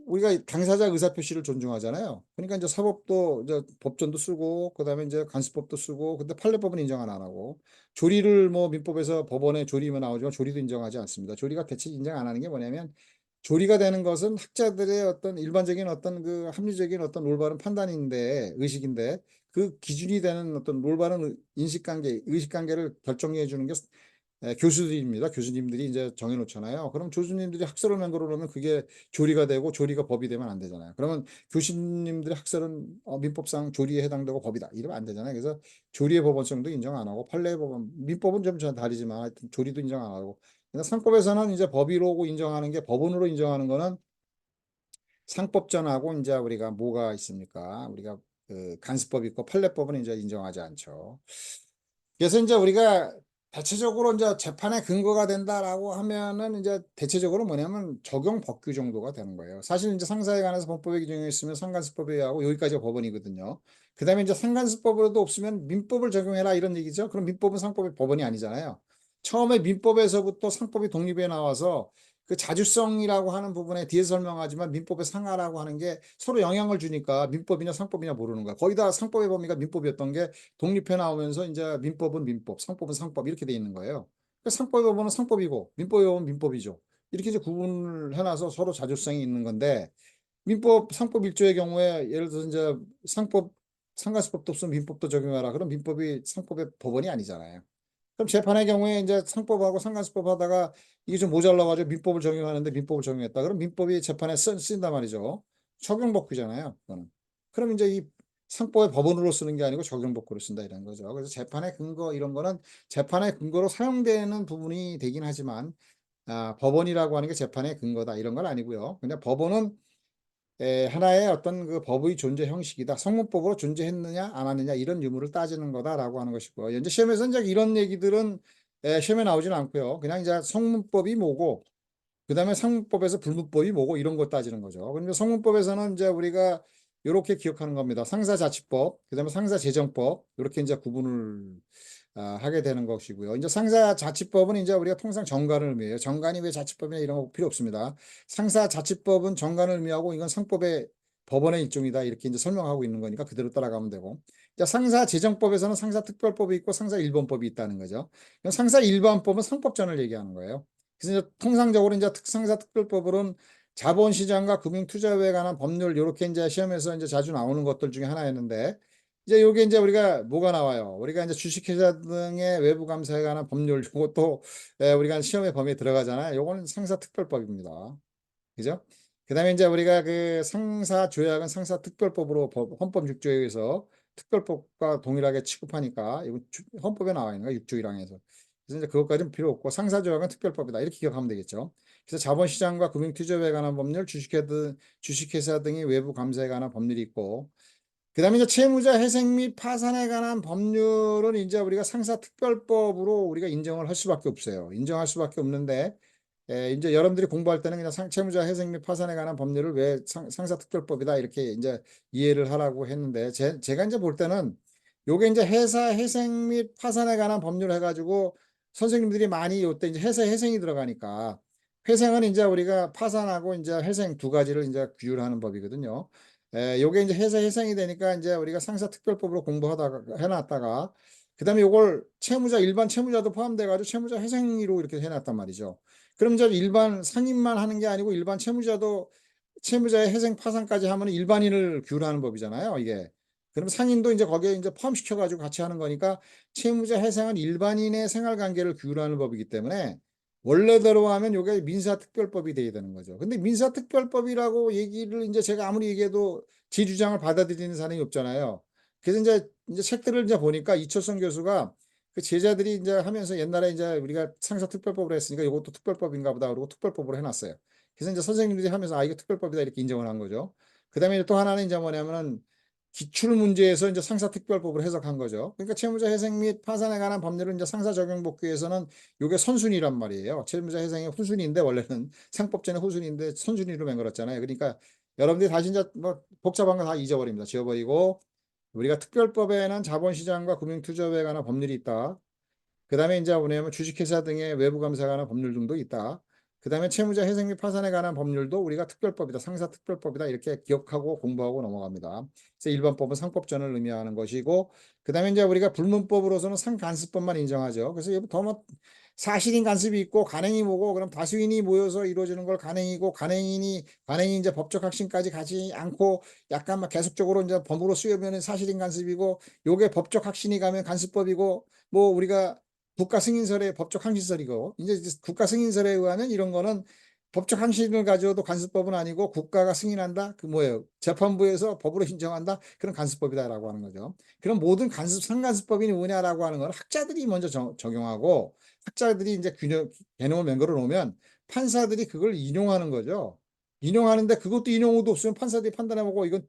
우리가 당사자 의사표시를 존중하잖아요. 그러니까 이제 사법도 이제 법전도 쓰고 그다음에 이제 간수법도 쓰고 근데 판례법은 인정 안 하고 조리를 뭐 민법에서 법원에 조리면 나오지만 조리도 인정하지 않습니다. 조리가 대체 인정 안 하는 게 뭐냐면 조리가 되는 것은 학자들의 어떤 일반적인 어떤 그 합리적인 어떤 올바른 판단인데 의식인데 그 기준이 되는 어떤 올바른 인식관계, 의식관계를 결정해 주는 게 교수들입니다. 교수님들이 이제 정해놓잖아요. 그럼 교수님들이 학설을 만들어 놓으면 그게 조리가 되고 조리가 법이 되면 안 되잖아요. 그러면 교수님들의 학설은 민법상 조리에 해당되고 법이다. 이러면 안 되잖아요. 그래서 조리의 법원성도 인정 안 하고 판례 법원, 민법은 좀 다르지만 하여튼 조리도 인정 안 하고. 그러니까 상법에서는 이제 법의로고 인정하는 게 법원으로 인정하는 거는 상법전하고 이제 우리가 뭐가 있습니까? 우리가 그 간수법 있고 판례법은 이제 인정하지 않죠. 그래서 이제 우리가 대체적으로 이제 재판의 근거가 된다라고 하면은 이제 대체적으로 뭐냐면 적용 법규 정도가 되는 거예요. 사실 이제 상사에 관해서 법법에 규정이 있으면 상간수법에 의하고 여기까지가 법원이거든요. 그다음에 이제 상간수법으로도 없으면 민법을 적용해라 이런 얘기죠. 그럼 민법은 상법의 법원이 아니잖아요. 처음에 민법에서부터 상법이 독립해 나와서 그 자주성이라고 하는 부분에 뒤에서 설명하지만 민법의 상하라고 하는 게 서로 영향을 주니까 민법이냐 상법이냐 모르는 거야. 거의 다 상법의 범위가 민법이었던 게 독립해 나오면서 이제 민법은 민법, 상법은 상법 이렇게 돼 있는 거예요. 그러니까 상법의 법은 상법이고 민법의 법은 민법이죠. 이렇게 이제 구분을 해놔서 서로 자주성이 있는 건데 민법 상법 1조의 경우에 예를 들어서 이제 상법 상가수법도 없으면 민법도 적용하라. 그럼 민법이 상법의 법원이 아니잖아요. 그럼 재판의 경우에 이제 상법하고 상간수법 하다가 이게 좀 모자라가지고 민법을 적용하는데 민법을 적용했다. 그럼 민법이 재판에 쓰인단 말이죠. 적용법규잖아요. 그거는. 그럼 이제 이 상법의 법원으로 쓰는 게 아니고 적용법규로 쓴다 이런 거죠. 그래서 재판의 근거 이런 거는 재판의 근거로 사용되는 부분이 되긴 하지만 법원이라고 하는 게 재판의 근거다 이런 건 아니고요. 근데 법원은 하나의 어떤 그 법의 존재 형식이다. 성문법으로 존재했느냐 안 하느냐 이런 유무를 따지는 거다라고 하는 것이고 현재 시험에서 이제 이런 얘기들은 시험에 나오지는 않고요. 그냥 이제 성문법이 뭐고 그다음에 상문법에서 불문법이 뭐고 이런 거 따지는 거죠. 그런데 성문법에서는 이제 우리가 이렇게 기억하는 겁니다. 상사자치법, 그다음에 상사재정법 이렇게 이제 구분을 하게 되는 것이고요. 이제 상사자치법은 이제 우리가 통상 정관을 의미해요. 정관이 왜 자치법이냐 이런 거 필요 없습니다. 상사자치법은 정관을 의미하고 이건 상법의 법원의 일종이다 이렇게 이제 설명하고 있는 거니까 그대로 따라가면 되고. 이제 상사재정법에서는 상사특별법이 있고 상사일반법이 있다는 거죠. 상사일반법은 상법전을 얘기하는 거예요. 그래서 이제 통상적으로 이제 상사특별법으로는 자본시장과 금융투자에 관한 법률 이렇게 이제 시험에서 이제 자주 나오는 것들 중에 하나였는데 이제 요게 이제 우리가 뭐가 나와요? 우리가 이제 주식회사 등의 외부 감사에 관한 법률 이것도 우리가 시험의 범위에 들어가잖아요. 요거는 상사특별법입니다. 그죠? 그다음에 이제 우리가 그 상사조약은 상사특별법으로 헌법 6조에 의해서 특별법과 동일하게 취급하니까 이거 헌법에 나와 있는 거야 6조 1항에서. 그래서 이제 그것까지는 필요 없고 상사조약은 특별법이다 이렇게 기억하면 되겠죠. 그래서 자본시장과 금융투자에 관한 법률, 주식회사 등의 외부 감사에 관한 법률이 있고 그다음에 이제 채무자 회생 및 파산에 관한 법률은 이제 우리가 상사특별법으로 우리가 인정을 할 수밖에 없어요. 인정할 수밖에 없는데 이제 여러분들이 공부할 때는 그냥 채무자 회생 및 파산에 관한 법률을 왜 상사특별법이다 이렇게 이제 이해를 하라고 했는데 제가 이제 볼 때는 요게 이제 회사 회생 및 파산에 관한 법률 해가지고 선생님들이 많이 요때 이제 회사 회생이 들어가니까 회생은 이제 우리가 파산하고 이제 회생 두 가지를 이제 규율하는 법이거든요. 요게 이제 회사 회생이 되니까 이제 우리가 상사특별법으로 공부하다가 해놨다가 그다음에 요걸 채무자 일반 채무자도 포함돼 가지고 채무자 회생으로 이렇게 해놨단 말이죠. 그럼 이제 일반 상인만 하는 게 아니고 일반 채무자도 채무자의 회생 파산까지 하면 일반인을 규율하는 법이잖아요, 이게. 그럼 상인도 이제 거기에 이제 포함시켜 가지고 같이 하는 거니까 채무자 회생은 일반인의 생활 관계를 규율하는 법이기 때문에 원래대로 하면 이게 민사특별법이 돼야 되는 거죠. 근데 민사특별법이라고 얘기를 이제 제가 아무리 얘기해도 제 주장을 받아들이는 사람이 없잖아요. 그래서 이제 책들을 이제 보니까 이철성 교수가 그 제자들이 이제 하면서 옛날에 이제 우리가 상사특별법으로 했으니까 이것도 특별법인가 보다 그러고 특별법으로 해놨어요. 그래서 이제 선생님들이 하면서 이거 특별법이다 이렇게 인정을 한 거죠. 그다음에 또 하나는 이제 뭐냐면은 기출 문제에서 이제 상사특별법을 해석한 거죠. 그러니까 채무자 회생 및 파산에 관한 법률은 이제 상사적용법규에서는 이게 선순위란 말이에요. 채무자 회생이 후순위인데 원래는 상법전의 후순위인데 선순위로 맹글었잖아요. 그러니까 여러분들이 다시 이제 뭐 복잡한 거 다 잊어버립니다. 지워버리고 우리가 특별법에는 자본시장과 금융투자에 관한 법률이 있다. 그 다음에 이제 뭐냐면 주식회사 등의 외부 감사에 관한 법률 등도 있다. 그 다음에 채무자 회생 및 파산에 관한 법률도 우리가 특별법이다, 상사특별법이다 이렇게 기억하고 공부하고 넘어갑니다. 그래서 일반법은 상법전을 의미하는 것이고, 그 다음에 이제 우리가 불문법으로서는 상간습법만 인정하죠. 그래서 더뭐 사실인 간습이 있고 간행이 뭐고 그럼 다수인이 모여서 이루어지는 걸 간행이고 간행이 이제 법적 확신까지 가지 않고 약간 막 계속적으로 이제 법으로 쓰여면 사실인 간습이고 요게 법적 확신이 가면 간습법이고 뭐 우리가 국가 승인설의 법적 항신설이고 이제 국가 승인설에 의하면 이런 거는 법적 항신을 가져도 간습법은 아니고 국가가 승인한다 그 뭐예요 재판부에서 법으로 인정한다 그런 간습법이다라고 하는 거죠. 그럼 모든 간습 상간습법이 뭐냐라고 하는 건 학자들이 먼저 적용하고 학자들이 이제 개념을 맹글어 놓으면 판사들이 그걸 인용하는 거죠. 인용하는데 그것도 인용어도 없으면 판사들이 판단해보고 이건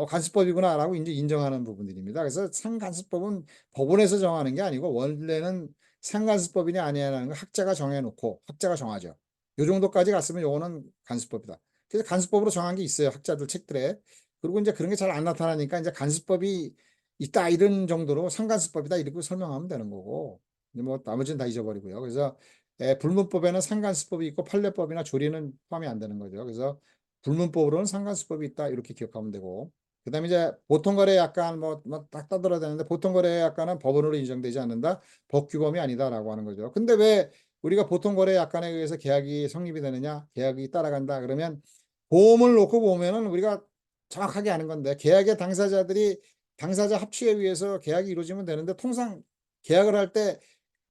간습법이구나라고 이제 인정하는 부분들입니다. 그래서 상간습법은 법원에서 정하는 게 아니고 원래는 상간습법이냐 아니냐는 걸 학자가 정해놓고 학자가 정하죠. 요 정도까지 갔으면 요거는 간습법이다. 그래서 간습법으로 정한 게 있어요. 학자들 책들에. 그리고 이제 그런 게 잘 안 나타나니까 이제 간습법이 있다 이런 정도로 상간습법이다 이렇게 설명하면 되는 거고. 뭐 나머지는 다 잊어버리고요. 그래서 불문법에는 상간수법이 있고 판례법이나 조리는 포함이 안 되는 거죠. 그래서 불문법으로는 상간수법이 있다 이렇게 기억하면 되고 그다음에 이제 보통거래 약관 딱 따돌아야 되는데 보통거래 약관은 법원으로 인정되지 않는다. 법규범이 아니다라고 하는 거죠. 근데 왜 우리가 보통거래 약관에 의해서 계약이 성립이 되느냐? 계약이 따라간다. 그러면 보험을 놓고 보면은 우리가 정확하게 아는 건데 계약의 당사자들이 당사자 합치에 의해서 계약이 이루어지면 되는데 통상 계약을 할 때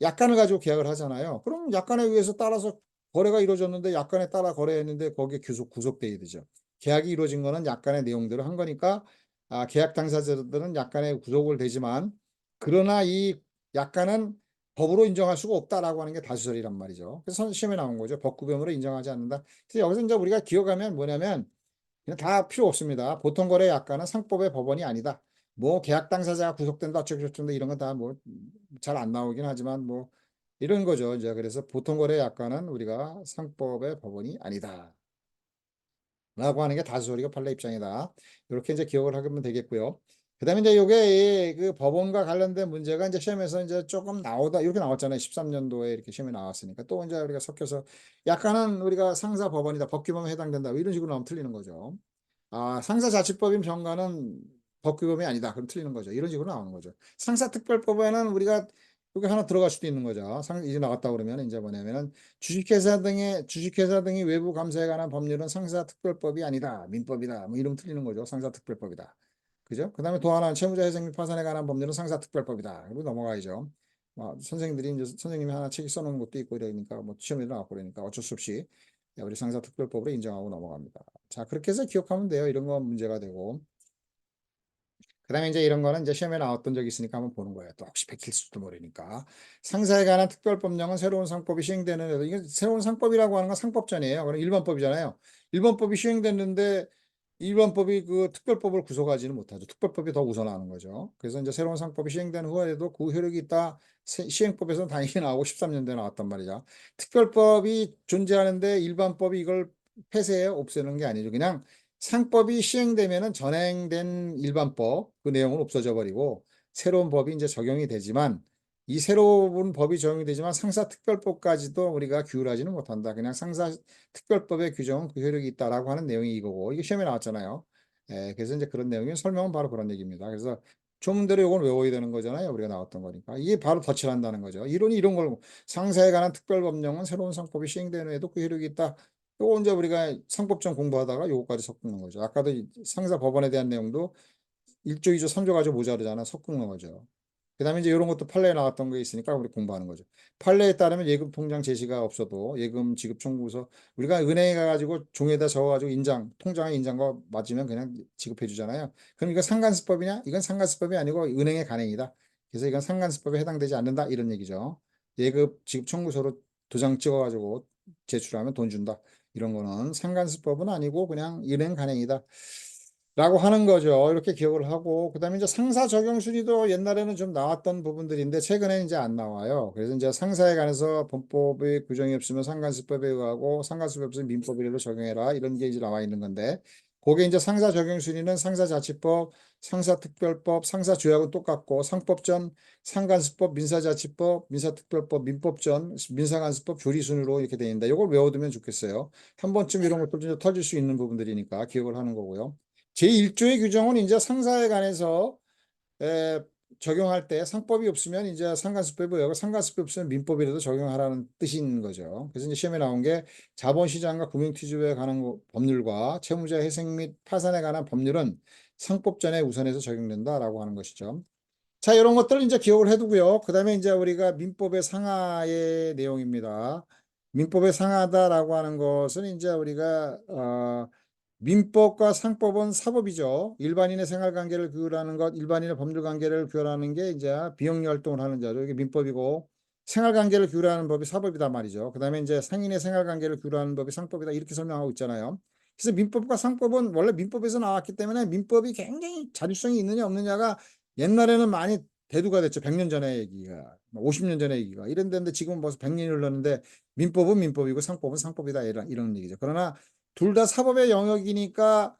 약관을 가지고 계약을 하잖아요. 그럼 약관에 의해서 따라서 거래가 이루어졌는데 약관에 따라 거래했는데 거기에 구속돼야 되죠. 계약이 이루어진 거는 약관의 내용대로 한 거니까 계약 당사자들은 약관에 구속을 되지만 그러나 이 약관은 법으로 인정할 수가 없다라고 하는 게 다수설이란 말이죠. 그래서 시험에 나온 거죠. 법구범으로 인정하지 않는다. 그래서 여기서 이제 우리가 기억하면 뭐냐면 그냥 다 필요 없습니다. 보통거래 약관은 상법의 법원이 아니다. 뭐 계약 당사자가 구속된다 어쩌고저쩌고 이런 건 다 뭐 잘 안 나오긴 하지만 뭐 이런 거죠. 이제 그래서 보통거래 약관은 우리가 상법의 법원이 아니다. 라고 하는 게 다수설이고 판례 입장이다. 이렇게 이제 기억을 하면 되겠고요. 그다음에 이제 요게 그 법원과 관련된 문제가 이제 시험에서 이제 조금 나오다 이렇게 나왔잖아요. 13년도에 이렇게 시험에 나왔으니까 또 이제 우리가 섞여서 약간은 우리가 상사 법원이다. 법규범에 해당된다. 이런 식으로 나오면 틀리는 거죠. 상사자치법인 병가는 법규범이 아니다. 그럼 틀리는 거죠. 이런 식으로 나오는 거죠. 상사특별법에는 우리가 여기 하나 들어갈 수도 있는 거죠. 이제 나왔다 그러면 이제 뭐냐면은 주식회사 등이 외부 감사에 관한 법률은 상사특별법이 아니다. 민법이다. 뭐 이러면 틀리는 거죠. 상사특별법이다. 그죠? 그다음에 또 하나는 채무자 회생 및 파산에 관한 법률은 상사특별법이다. 그리고 넘어가야죠. 선생님들이 이제 선생님이 하나 책에 써놓은 것도 있고 이러니까 뭐 시험에도 나왔고 그러니까 어쩔 수 없이 우리 상사특별법으로 인정하고 넘어갑니다. 자, 그렇게 해서 기억하면 돼요. 이런 건 문제가 되고. 그다음에 이제 이런 거는 이제 시험에 나왔던 적이 있으니까 한번 보는 거예요. 또 혹시 베낄지도 모르니까. 상사에 관한 특별법령은 새로운 상법이 시행되는 애도 이게 새로운 상법이라고 하는 건 상법전이에요. 그럼 일반법이잖아요. 일반법이 시행됐는데 일반법이 그 특별법을 구속하지는 못하죠. 특별법이 더 우선하는 거죠. 그래서 이제 새로운 상법이 시행된 후에도 그 효력이 있다. 시행법에서는 당연히 나오고 13년도에 나왔단 말이죠. 특별법이 존재하는데 일반법이 이걸 폐쇄해 없애는 게 아니죠. 그냥 상법이 시행되면은 전행된 일반법 그 내용은 없어져 버리고 새로운 법이 이제 적용이 되지만 이 새로운 법이 적용이 되지만 상사특별법까지도 우리가 규율하지는 못한다. 그냥 상사특별법의 규정은 그 효력이 있다라고 하는 내용이 이거고 이게 시험에 나왔잖아요. 그래서 이제 그런 내용이 설명은 바로 그런 얘기입니다. 그래서 조문대로 이걸 외워야 되는 거잖아요. 우리가 나왔던 거니까 이게 바로 덧칠 한다는 거죠. 이론이 이런 걸 상사에 관한 특별법령은 새로운 상법이 시행되는 후에도 그 효력이 있다. 요거 이제 우리가 상법전 공부하다가 요거까지 섞는 거죠. 아까도 상사 법원에 대한 내용도 1조, 2조, 3조 가지고 모자르잖아. 섞는 거죠. 그다음에 이제 이런 것도 판례에 나왔던 게 있으니까 우리 공부하는 거죠. 판례에 따르면 예금 통장 제시가 없어도 예금 지급 청구서 우리가 은행에 가가지고 종에다 적어가지고 통장에 인장과 맞으면 그냥 지급해 주잖아요. 그럼 이거 상간수법이냐? 이건 상간수법이 아니고 은행의 간행이다. 그래서 이건 상간수법에 해당되지 않는다 이런 얘기죠. 예금 지급 청구서로 도장 찍어가지고 제출하면 돈 준다. 이런 거는 상간수법은 아니고 그냥 은행 간행이다. 라고 하는 거죠. 이렇게 기억을 하고, 그 다음에 이제 상사 적용 순위도 옛날에는 좀 나왔던 부분들인데, 최근에 이제 안 나와요. 그래서 이제 상사에 관해서 범법의 규정이 없으면 상간수법에 의하고, 상간수법이 없으면 민법이라도 적용해라. 이런 게 이제 나와 있는 건데, 그게 이제 상사 적용 순위는 상사자치법, 상사특별법, 상사조약은 똑같고, 상법전, 상간수법, 민사자치법, 민사특별법, 민법전, 민사간수법 조리 순으로 이렇게 되어 있는데, 이걸 외워두면 좋겠어요. 한 번쯤 이런 것들 좀 터질 수 있는 부분들이니까 기억을 하는 거고요. 제1조의 규정은 이제 상사에 관해서 에, 적용할 때 상법이 없으면 이제 상간수법이 외우고 상간수법이 없으면 민법이라도 적용하라는 뜻인 거죠. 그래서 이제 시험에 나온 게 자본시장과 금융투자에 관한 법률과 채무자 회생 및 파산에 관한 법률은 상법전에 우선해서 적용된다라고 하는 것이죠. 자, 이런 것들을 이제 기억을 해두고요. 그 다음에 이제 우리가 민법의 상하의 내용입니다. 민법의 상하다라고 하는 것은 이제 우리가 민법과 상법은 사법이죠. 일반인의 생활관계를 규율하는 것, 일반인의 법률관계를 규율하는 게 이제 비영리 활동을 하는 자죠. 이게 민법이고 생활관계를 규율하는 법이 사법이다 말이죠. 그다음에 이제 상인의 생활관계를 규율하는 법이 상법이다 이렇게 설명하고 있잖아요. 그래서 민법과 상법은 원래 민법에서 나왔기 때문에 민법이 굉장히 자율성이 있느냐 없느냐가 옛날에는 많이 대두가 됐죠. 100년 전의 얘기가, 50년 전의 얘기가 이런 데인데 지금 벌써 100년이 흘렀는데 민법은 민법이고 상법은 상법이다 이런 얘기죠. 그러나 둘 다 사법의 영역이니까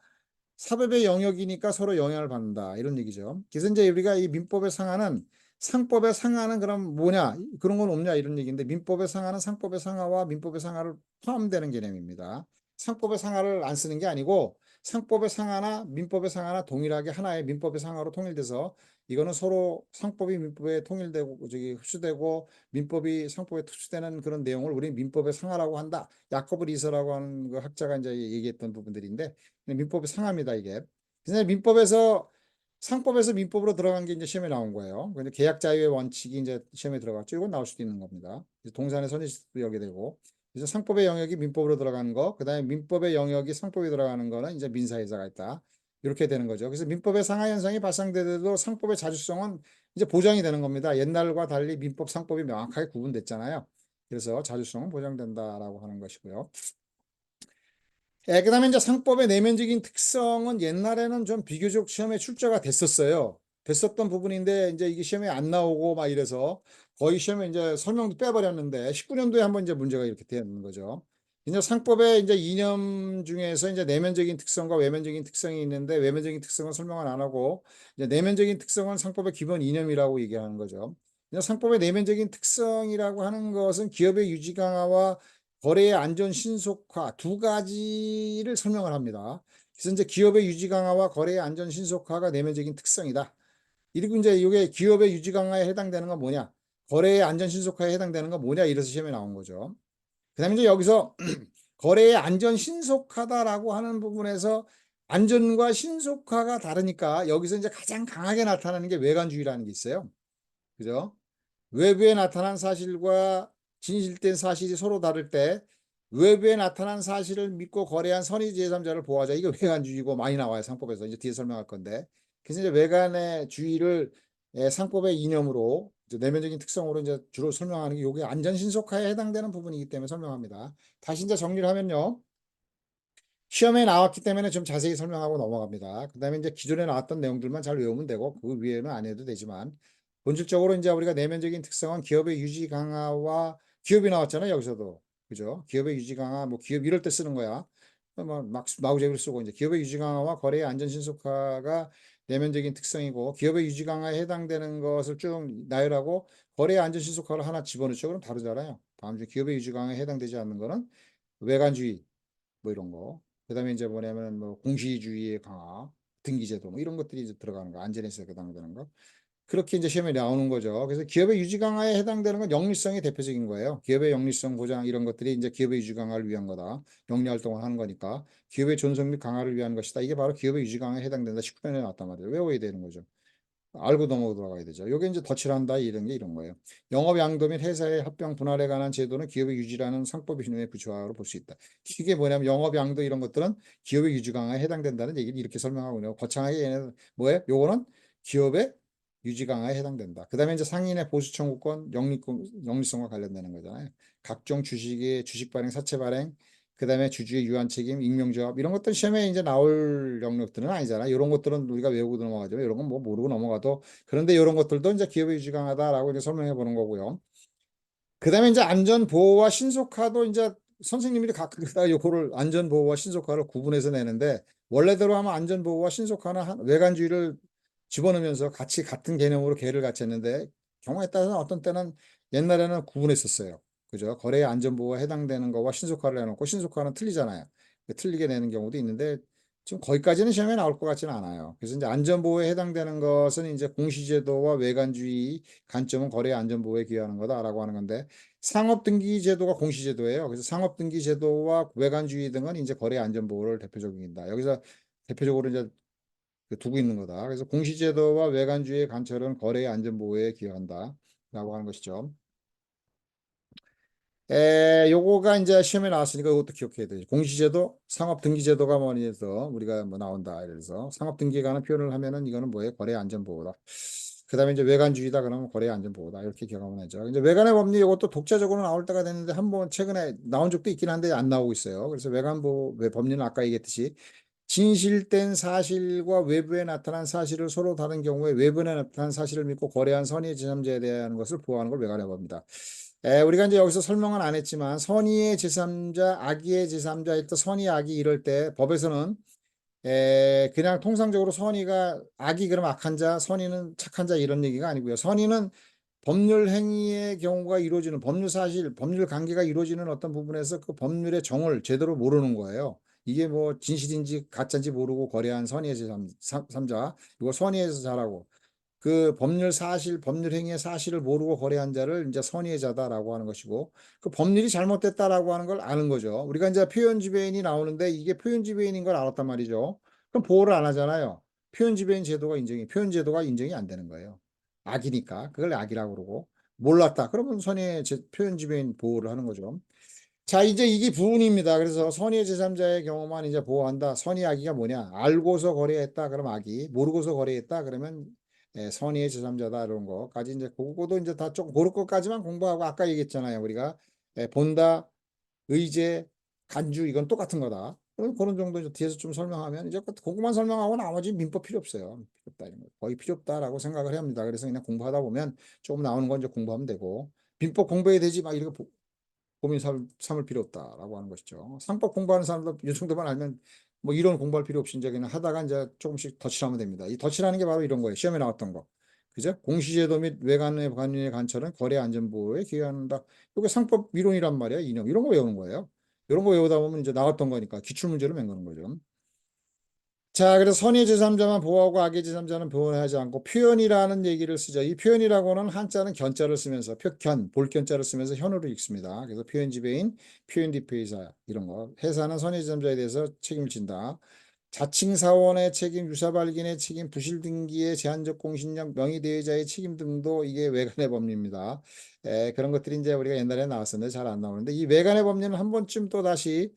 서로 영향을 받는다. 이런 얘기죠. 그래서 이제 우리가 이 민법의 상한은 상법의 상하는 그럼 뭐냐? 그런 건 없냐? 이런 얘기인데 민법의 상하는 상법의 상하와 민법의 상하를 포함되는 개념입니다. 상법의 상하를 안 쓰는 게 아니고 상법의 상하나 민법의 상하나 동일하게 하나의 민법의 상하로 통일돼서 이거는 서로 상법이 민법에 통일되고 저기 흡수되고 민법이 상법에 흡수되는 그런 내용을 우리 민법의 상하라고 한다. 야코브 리서라고 하는 그 학자가 이제 얘기했던 부분들인데 민법의 상하입니다, 이게. 그래서 민법에서 상법에서 민법으로 들어간 게 이제 시험에 나온 거예요. 근데 계약 자유의 원칙이 이제 시험에 들어갔죠. 이건 나올 수도 있는 겁니다. 동산의 선의식도 여기 되고. 그래서 상법의 영역이 민법으로 들어가는 거, 그다음에 민법의 영역이 상법에 들어가는 거는 이제 민사회사가 있다. 이렇게 되는 거죠. 그래서 민법의 상하 현상이 발생되더라도 상법의 자주성은 이제 보장이 되는 겁니다. 옛날과 달리 민법, 상법이 명확하게 구분됐잖아요. 그래서 자주성은 보장된다라고 하는 것이고요. 그다음에 이제 상법의 내면적인 특성은 옛날에는 좀 비교적 시험에 출제가 됐었어요. 됐었던 부분인데 이제 이게 시험에 안 나오고 막 이래서 거의 시험에 이제 설명도 빼버렸는데 19년도에 한번 이제 문제가 이렇게 되는 거죠. 이제 상법의 이제 이념 중에서 이제 내면적인 특성과 외면적인 특성이 있는데 외면적인 특성은 설명을 안 하고 이제 내면적인 특성은 상법의 기본 이념이라고 얘기하는 거죠. 이제 상법의 내면적인 특성이라고 하는 것은 기업의 유지 강화와 거래의 안전 신속화 두 가지를 설명을 합니다. 그래서 이제 기업의 유지 강화와 거래의 안전 신속화가 내면적인 특성이다. 그리고 이제 이게 기업의 유지 강화에 해당되는 건 뭐냐? 거래의 안전 신속화에 해당되는 건 뭐냐? 이래서 시험에 나온 거죠. 그다음에 이제 여기서 거래의 안전 신속하다라고 하는 부분에서 안전과 신속화가 다르니까 여기서 이제 가장 강하게 나타나는 게 외관주의라는 게 있어요. 그죠? 외부에 나타난 사실과 진실된 사실이 서로 다를 때 외부에 나타난 사실을 믿고 거래한 선의 제3자를 보호하자. 이거 외관주의고 많이 나와요. 상법에서. 이제 뒤에 설명할 건데. 그래서 이제 외관의 주의를 상법의 이념으로 내면적인 특성으로 이제 주로 설명하는 게 이게 안전신속화에 해당되는 부분이기 때문에 설명합니다. 다시 이제 정리를 하면요. 시험에 나왔기 때문에 좀 자세히 설명하고 넘어갑니다. 그 다음에 이제 기존에 나왔던 내용들만 잘 외우면 되고, 그 위에는 안 해도 되지만, 본질적으로 이제 우리가 내면적인 특성은 기업의 유지 강화와 기업이 나왔잖아요, 여기서도. 그죠? 기업의 유지 강화, 뭐 기업 이럴 때 쓰는 거야. 막 마구잡이로 쓰고, 이제 기업의 유지 강화와 거래의 안전 신속화가 내면적인 특성이고, 기업의 유지 강화에 해당되는 것을 쭉 나열하고, 거래의 안전 신속화를 하나 집어넣죠. 그럼 다르잖아요. 다음 주 기업의 유지 강화에 해당되지 않는 거는 외관주의, 뭐 이런 거. 그다음에 이제 뭐냐면 뭐 공시주의의 강화, 등기제도 뭐 이런 것들이 이제 들어가는 거, 안전에서 해당되는 거. 그렇게 이제 시험에 나오는 거죠. 그래서 기업의 유지 강화에 해당되는 건 영리성이 대표적인 거예요. 기업의 영리성 보장 이런 것들이 이제 기업의 유지 강화를 위한 거다. 영리 활동을 하는 거니까 기업의 존속 및 강화를 위한 것이다. 이게 바로 기업의 유지 강화에 해당된다. 19년에 나왔단 말이에요. 외워야 되는 거죠. 알고 넘어가야 되죠. 요게 이제 덧칠한다 이런 게 이런 거예요. 영업 양도 및 회사의 합병 분할에 관한 제도는 기업의 유지라는 상법 이념의 부조화로 볼 수 있다. 이게 뭐냐면 영업 양도 이런 것들은 기업의 유지 강화에 해당된다는 얘기를 이렇게 설명하고 있네요. 거창하게 얘는 뭐예요? 요거는 기업의 유지 강화에 해당된다. 그다음에 이제 상인의 보수 청구권, 영리성과 관련되는 거잖아요. 각종 주식의 주식 발행, 사채 발행, 그다음에 주주의 유한 책임, 익명조합 이런 것들 시험에 이제 나올 영역들은 아니잖아. 이런 것들은 우리가 외우고 넘어가죠. 이런 건 뭐 모르고 넘어가도 그런데 이런 것들도 이제 기업의 유지 강하다라고 이제 설명해 보는 거고요. 그다음에 이제 안전 보호와 신속화도 이제 선생님들이 각각 요거를 안전 보호와 신속화를 구분해서 내는데 원래대로 하면 안전 보호와 신속화는 외관주의를 집어넣으면서 같이 같은 개념으로 개를 같이 했는데 경우에 따라서는 어떤 때는 옛날에는 구분했었어요. 그죠? 거래의 안전보호에 해당되는 거와 신속화를 해놓고 신속화는 틀리잖아요. 틀리게 내는 경우도 있는데 지금 거기까지는 시험에 나올 것 같지는 않아요. 그래서 이제 안전보호에 해당되는 것은 이제 공시제도와 외관주의 관점은 거래의 안전보호에 기여하는 거다라고 하는 건데 상업등기제도가 공시제도예요. 그래서 상업등기제도와 외관주의 등은 이제 거래 안전보호를 대표적입니다. 여기서 대표적으로 이제 두고 있는 거다. 그래서 공시제도와 외관주의 관철은 거래의 안전보호에 기여한다라고 하는 것이죠. 요거가 이제 시험에 나왔으니까 이것도 기억해야 되죠. 공시제도, 상업등기제도가 뭐니 해서 우리가 뭐 나온다. 이래서 상업등기에 관한 표현을 하면은 이거는 뭐예요? 거래 안전보호다. 그 다음에 이제 외관주의다. 그러면 거래 안전보호다. 이렇게 기억하면 되죠. 이제 외관의 법리 이것도 독자적으로 나올 때가 됐는데 한번 최근에 나온 적도 있긴 한데 안 나오고 있어요. 그래서 외관보호, 법리는 아까 얘기했듯이 진실된 사실과 외부에 나타난 사실을 서로 다른 경우에 외부에 나타난 사실을 믿고 거래한 선의 제3자에 대한 것을 보호하는 걸 외관의 법입니다. 우리가 이제 여기서 설명은 안 했지만 선의의 제3자, 악의의 제3자, 일단 선의, 악의 이럴 때 법에서는 그냥 통상적으로 선의가 악이 그럼 악한 자, 선의는 착한 자 이런 얘기가 아니고요. 선의는 법률 행위의 경우가 이루어지는 법률 사실, 법률 관계가 이루어지는 어떤 부분에서 그 법률의 정을 제대로 모르는 거예요. 이게 뭐 진실인지 가짜인지 모르고 거래한 선의의 제3자, 이거 선의에서 잘하고 그 법률 사실, 법률 행위의 사실을 모르고 거래한 자를 이제 선의자다라고 하는 것이고, 그 법률이 잘못됐다라고 하는 걸 아는 거죠. 우리가 이제 표현 지배인이 나오는데 이게 표현 지배인인 걸 알았단 말이죠. 그럼 보호를 안 하잖아요. 표현 제도가 인정이 안 되는 거예요. 악이니까 그걸 악이라고 그러고, 몰랐다. 그러면 표현 지배인 보호를 하는 거죠. 자, 이제 이게 부분입니다. 그래서 선의의 제3자의 경우만 이제 보호한다. 선의 악의가 뭐냐? 알고서 거래했다. 그럼 악의. 모르고서 거래했다. 그러면 선의의 제3자다. 이런 거까지 이제 그거도 이제 다 조금 그럴 것까지만 공부하고 아까 얘기했잖아요. 우리가 본다, 의제, 간주 이건 똑같은 거다. 그런 정도 이제 뒤에서 좀 설명하면 이제 그것만 설명하고 나머지 민법 필요 없어요. 필요 없다. 이런 거. 거의 필요 없다라고 생각을 해야 합니다. 그래서 그냥 공부하다 보면 조금 나오는 건 이제 공부하면 되고 민법 공부해야 되지 막 이렇게 고민 삼을 필요 없다라고 하는 것이죠. 상법 공부하는 사람들 이 정도만 알면 뭐 이론 공부할 필요 없이 이제 그냥 하다가 이제 조금씩 덧칠하면 됩니다. 이 덧칠하는 게 바로 이런 거예요. 시험에 나왔던 거. 그죠? 공시제도 및 외관의 관리의 관철은 거래 안전보호에 기여한다. 이게 상법 이론이란 말이야. 이념. 이런 거 외우는 거예요. 이런 거 외우다 보면 이제 나왔던 거니까 기출문제로 맹 거는 거죠. 자, 그래서 선의 제3자만 보호하고 악의 제3자는 보호하지 않고 표현이라는 얘기를 쓰죠. 이 표현이라고는 한자는 견자를 쓰면서 표견, 볼견자를 쓰면서 현으로 읽습니다. 그래서 표현 지배인, 표현 디페이사 이런 거. 회사는 선의 제3자에 대해서 책임을 진다. 자칭 사원의 책임, 유사 발견의 책임, 부실 등기의 제한적 공신력, 명의 대여자의 책임 등도 이게 외관의 법리입니다. 그런 것들이 이제 우리가 옛날에 나왔었는데 잘 안 나오는데 이 외관의 법리는 한 번쯤 또 다시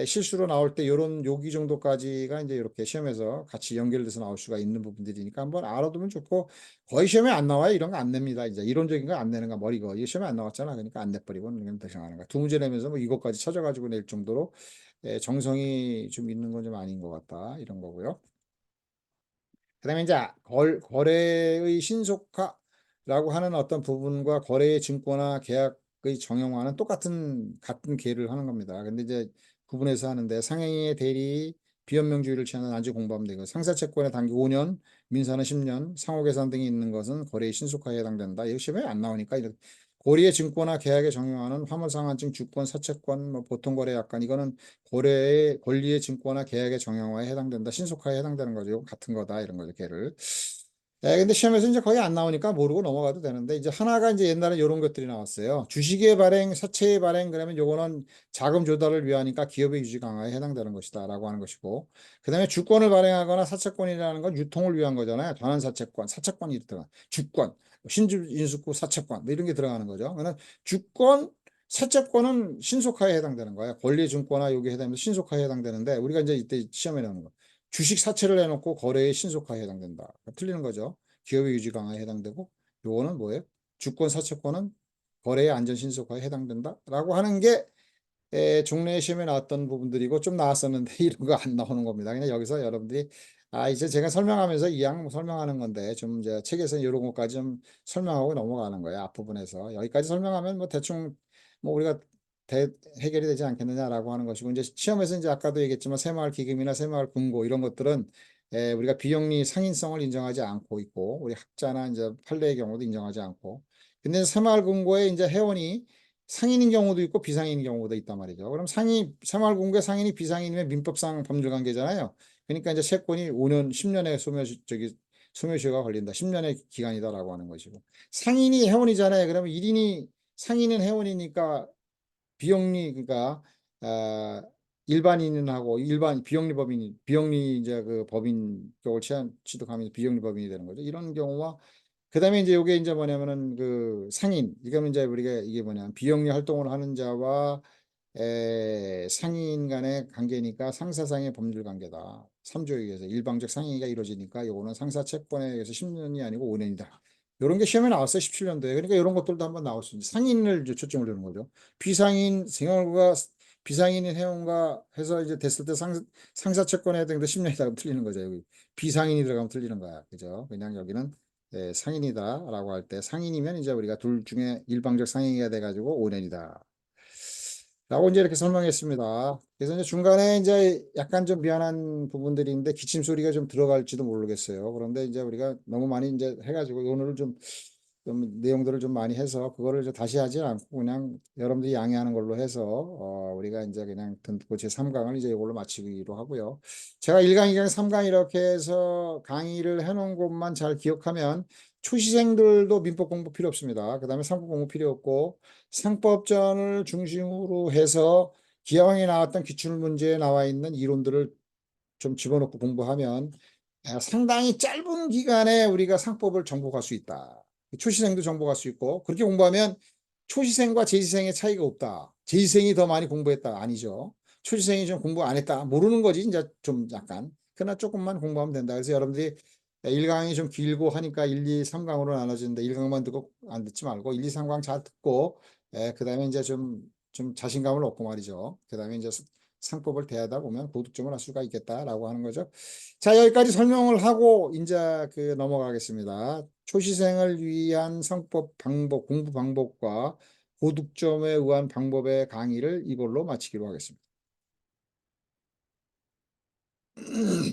실수로 나올 때 요런 요기 정도까지가 이제 이렇게 시험에서 같이 연결돼서 나올 수가 있는 부분들이니까 한번 알아두면 좋고 거의 시험에 안 나와요. 이런 거 안 냅니다. 이제 이론적인 거 안 내는 거 머리고 이게 시험에 안 나왔잖아. 그러니까 안 내버리고 그냥 대상하는 거야. 두 문제 내면서 뭐 이것까지 찾아가지고 낼 정도로 정성이 좀 있는 건 좀 아닌 것 같다. 이런 거고요. 그다음에 이제 거래의 신속화라고 하는 어떤 부분과 거래의 증권화 계약의 정형화는 같은 계를 하는 겁니다. 근데 이제 구분해서 하는데 상행의 대리 비현명주의를 취하는 안지 공부하면 되고 상사채권의 단기 5년, 민사는 10년, 상호계산 등이 있는 것은 거래의 신속화에 해당된다. 이거 시험에 안 나오니까 고리의 증권화 계약의 정형화는 화물상환증, 주권, 사채권, 뭐 보통거래약관 이거는 고래의 권리의 증권화 계약의 정형화에 해당된다. 신속화에 해당되는 거죠. 같은 거다. 이런 거죠. 걔를. 근데 시험에서 이제 거의 안 나오니까 모르고 넘어가도 되는데 이제 하나가 이제 옛날에 이런 것들이 나왔어요. 주식의 발행, 사채의 발행 그러면 요거는 자금 조달을 위하니까 기업의 유지 강화에 해당되는 것이다라고 하는 것이고 그다음에 주권을 발행하거나 사채권이라는 건 유통을 위한 거잖아요. 전환 사채권, 사채권이 들어가. 주권, 신주 인수구 사채권 뭐 이런 게 들어가는 거죠. 그러면 주권 사채권은 신속화에 해당되는 거예요. 권리 증권화 여기 해당되면 신속화에 해당되는데 우리가 이제 이때 시험에 나오는 거. 주식 사채를 해놓고 거래의 신속화에 해당된다. 틀리는 거죠. 기업의 유지 강화에 해당되고 요거는 뭐예요? 주권 사채권은 거래의 안전 신속화에 해당된다라고 하는 게 종래 시험에 나왔던 부분들이고 좀 나왔었는데 이런 거 안 나오는 겁니다. 그냥 여기서 여러분들이 이제 제가 설명하면서 이양 설명하는 건데 좀 이제 책에서 이런 것까지 좀 설명하고 넘어가는 거예요. 앞부분에서 여기까지 설명하면 뭐 대충 뭐 우리가 해결이 되지 않겠느냐라고 하는 것이고 이제 시험에서 이제 아까도 얘기했지만 새마을 기금이나 새마을 금고 이런 것들은 우리가 비영리 상인성을 인정하지 않고 있고 우리 학자나 이제 판례의 경우도 인정하지 않고 근데 새마을 금고에 이제 회원이 상인인 경우도 있고 비상인인 경우도 있단 말이죠. 그럼 새마을금고의 상인이 비상인이면 민법상 법률관계잖아요. 그러니까 이제 채권이 5년, 10년의 소멸시효가 걸린다. 10년의 기간이다라고 하는 것이고. 상인이 회원이잖아요. 그러면 1인이 상인은 회원이니까 비영리 그러니까 아, 일반인하고 비영리 법인 비영리 이제 그 법인 쪽을 취득하면 비영리 법인이 되는 거죠. 이런 경우와 그다음에 이제 요게 이제 뭐냐면은 그 상인 이거는 이제 우리가 이게 뭐냐면 비영리 활동을 하는 자와 상인 간의 관계니까 상사상의 법률 관계다. 3조에 의해서 일방적 상행위가 이루어지니까 요거는 상사 채권에 의해서 10년이 아니고 5년이다. 이런 게 시험에 나왔어요. 17년도에. 그러니까 이런 것들도 한번 나올 수 있는 상인을 이제 초점을 두는 거죠. 비상인 생활과 비상인인 회원과 해서 이제 됐을 때 상사 채권에 해당돼 10년이다 틀리는 거죠. 여기 비상인이 들어가면 틀리는 거야. 그죠? 그냥 여기는 상인이다라고 할 때 상인이면 이제 우리가 둘 중에 일방적 상행위가 돼가지고 5년이다. 라고 이제 이렇게 설명했습니다. 그래서 이제 중간에 이제 약간 좀 미안한 부분들이 있는데 기침 소리가 좀 들어갈지도 모르겠어요. 그런데 이제 우리가 너무 많이 이제 해가지고 오늘을 좀 내용들을 좀 많이 해서 그거를 이제 다시 하지 않고 그냥 여러분들이 양해하는 걸로 해서 우리가 이제 그냥 듣고 제 3강을 이제 이걸로 마치기로 하고요. 제가 1강, 2강, 3강 이렇게 해서 강의를 해놓은 것만 잘 기억하면 초시생들도 민법 공부 필요 없습니다. 그 다음에 상법 공부 필요 없고 상법전을 중심으로 해서 기왕에 나왔던 기출문제에 나와 있는 이론들을 좀 집어넣고 공부하면 상당히 짧은 기간에 우리가 상법을 정복할 수 있다. 초시생도 정복할 수 있고 그렇게 공부하면 초시생과 재시생의 차이가 없다. 재시생이 더 많이 공부했다. 아니죠. 초시생이 좀 공부 안 했다. 모르는 거지. 이제 좀 약간. 그러나 조금만 공부하면 된다. 그래서 여러분들이 1강이 좀 길고 하니까 1, 2, 3강으로 나눠지는데 1강만 듣고 안 듣지 말고 1, 2, 3강 잘 듣고 그다음에 이제 좀 자신감을 얻고 말이죠. 그다음에 이제 상법을 대하다 보면 고득점을 할 수가 있겠다라고 하는 거죠. 자, 여기까지 설명을 하고 이제 넘어가겠습니다. 초시생을 위한 상법 방법, 공부 방법과 고득점에 의한 방법의 강의를 이걸로 마치기로 하겠습니다.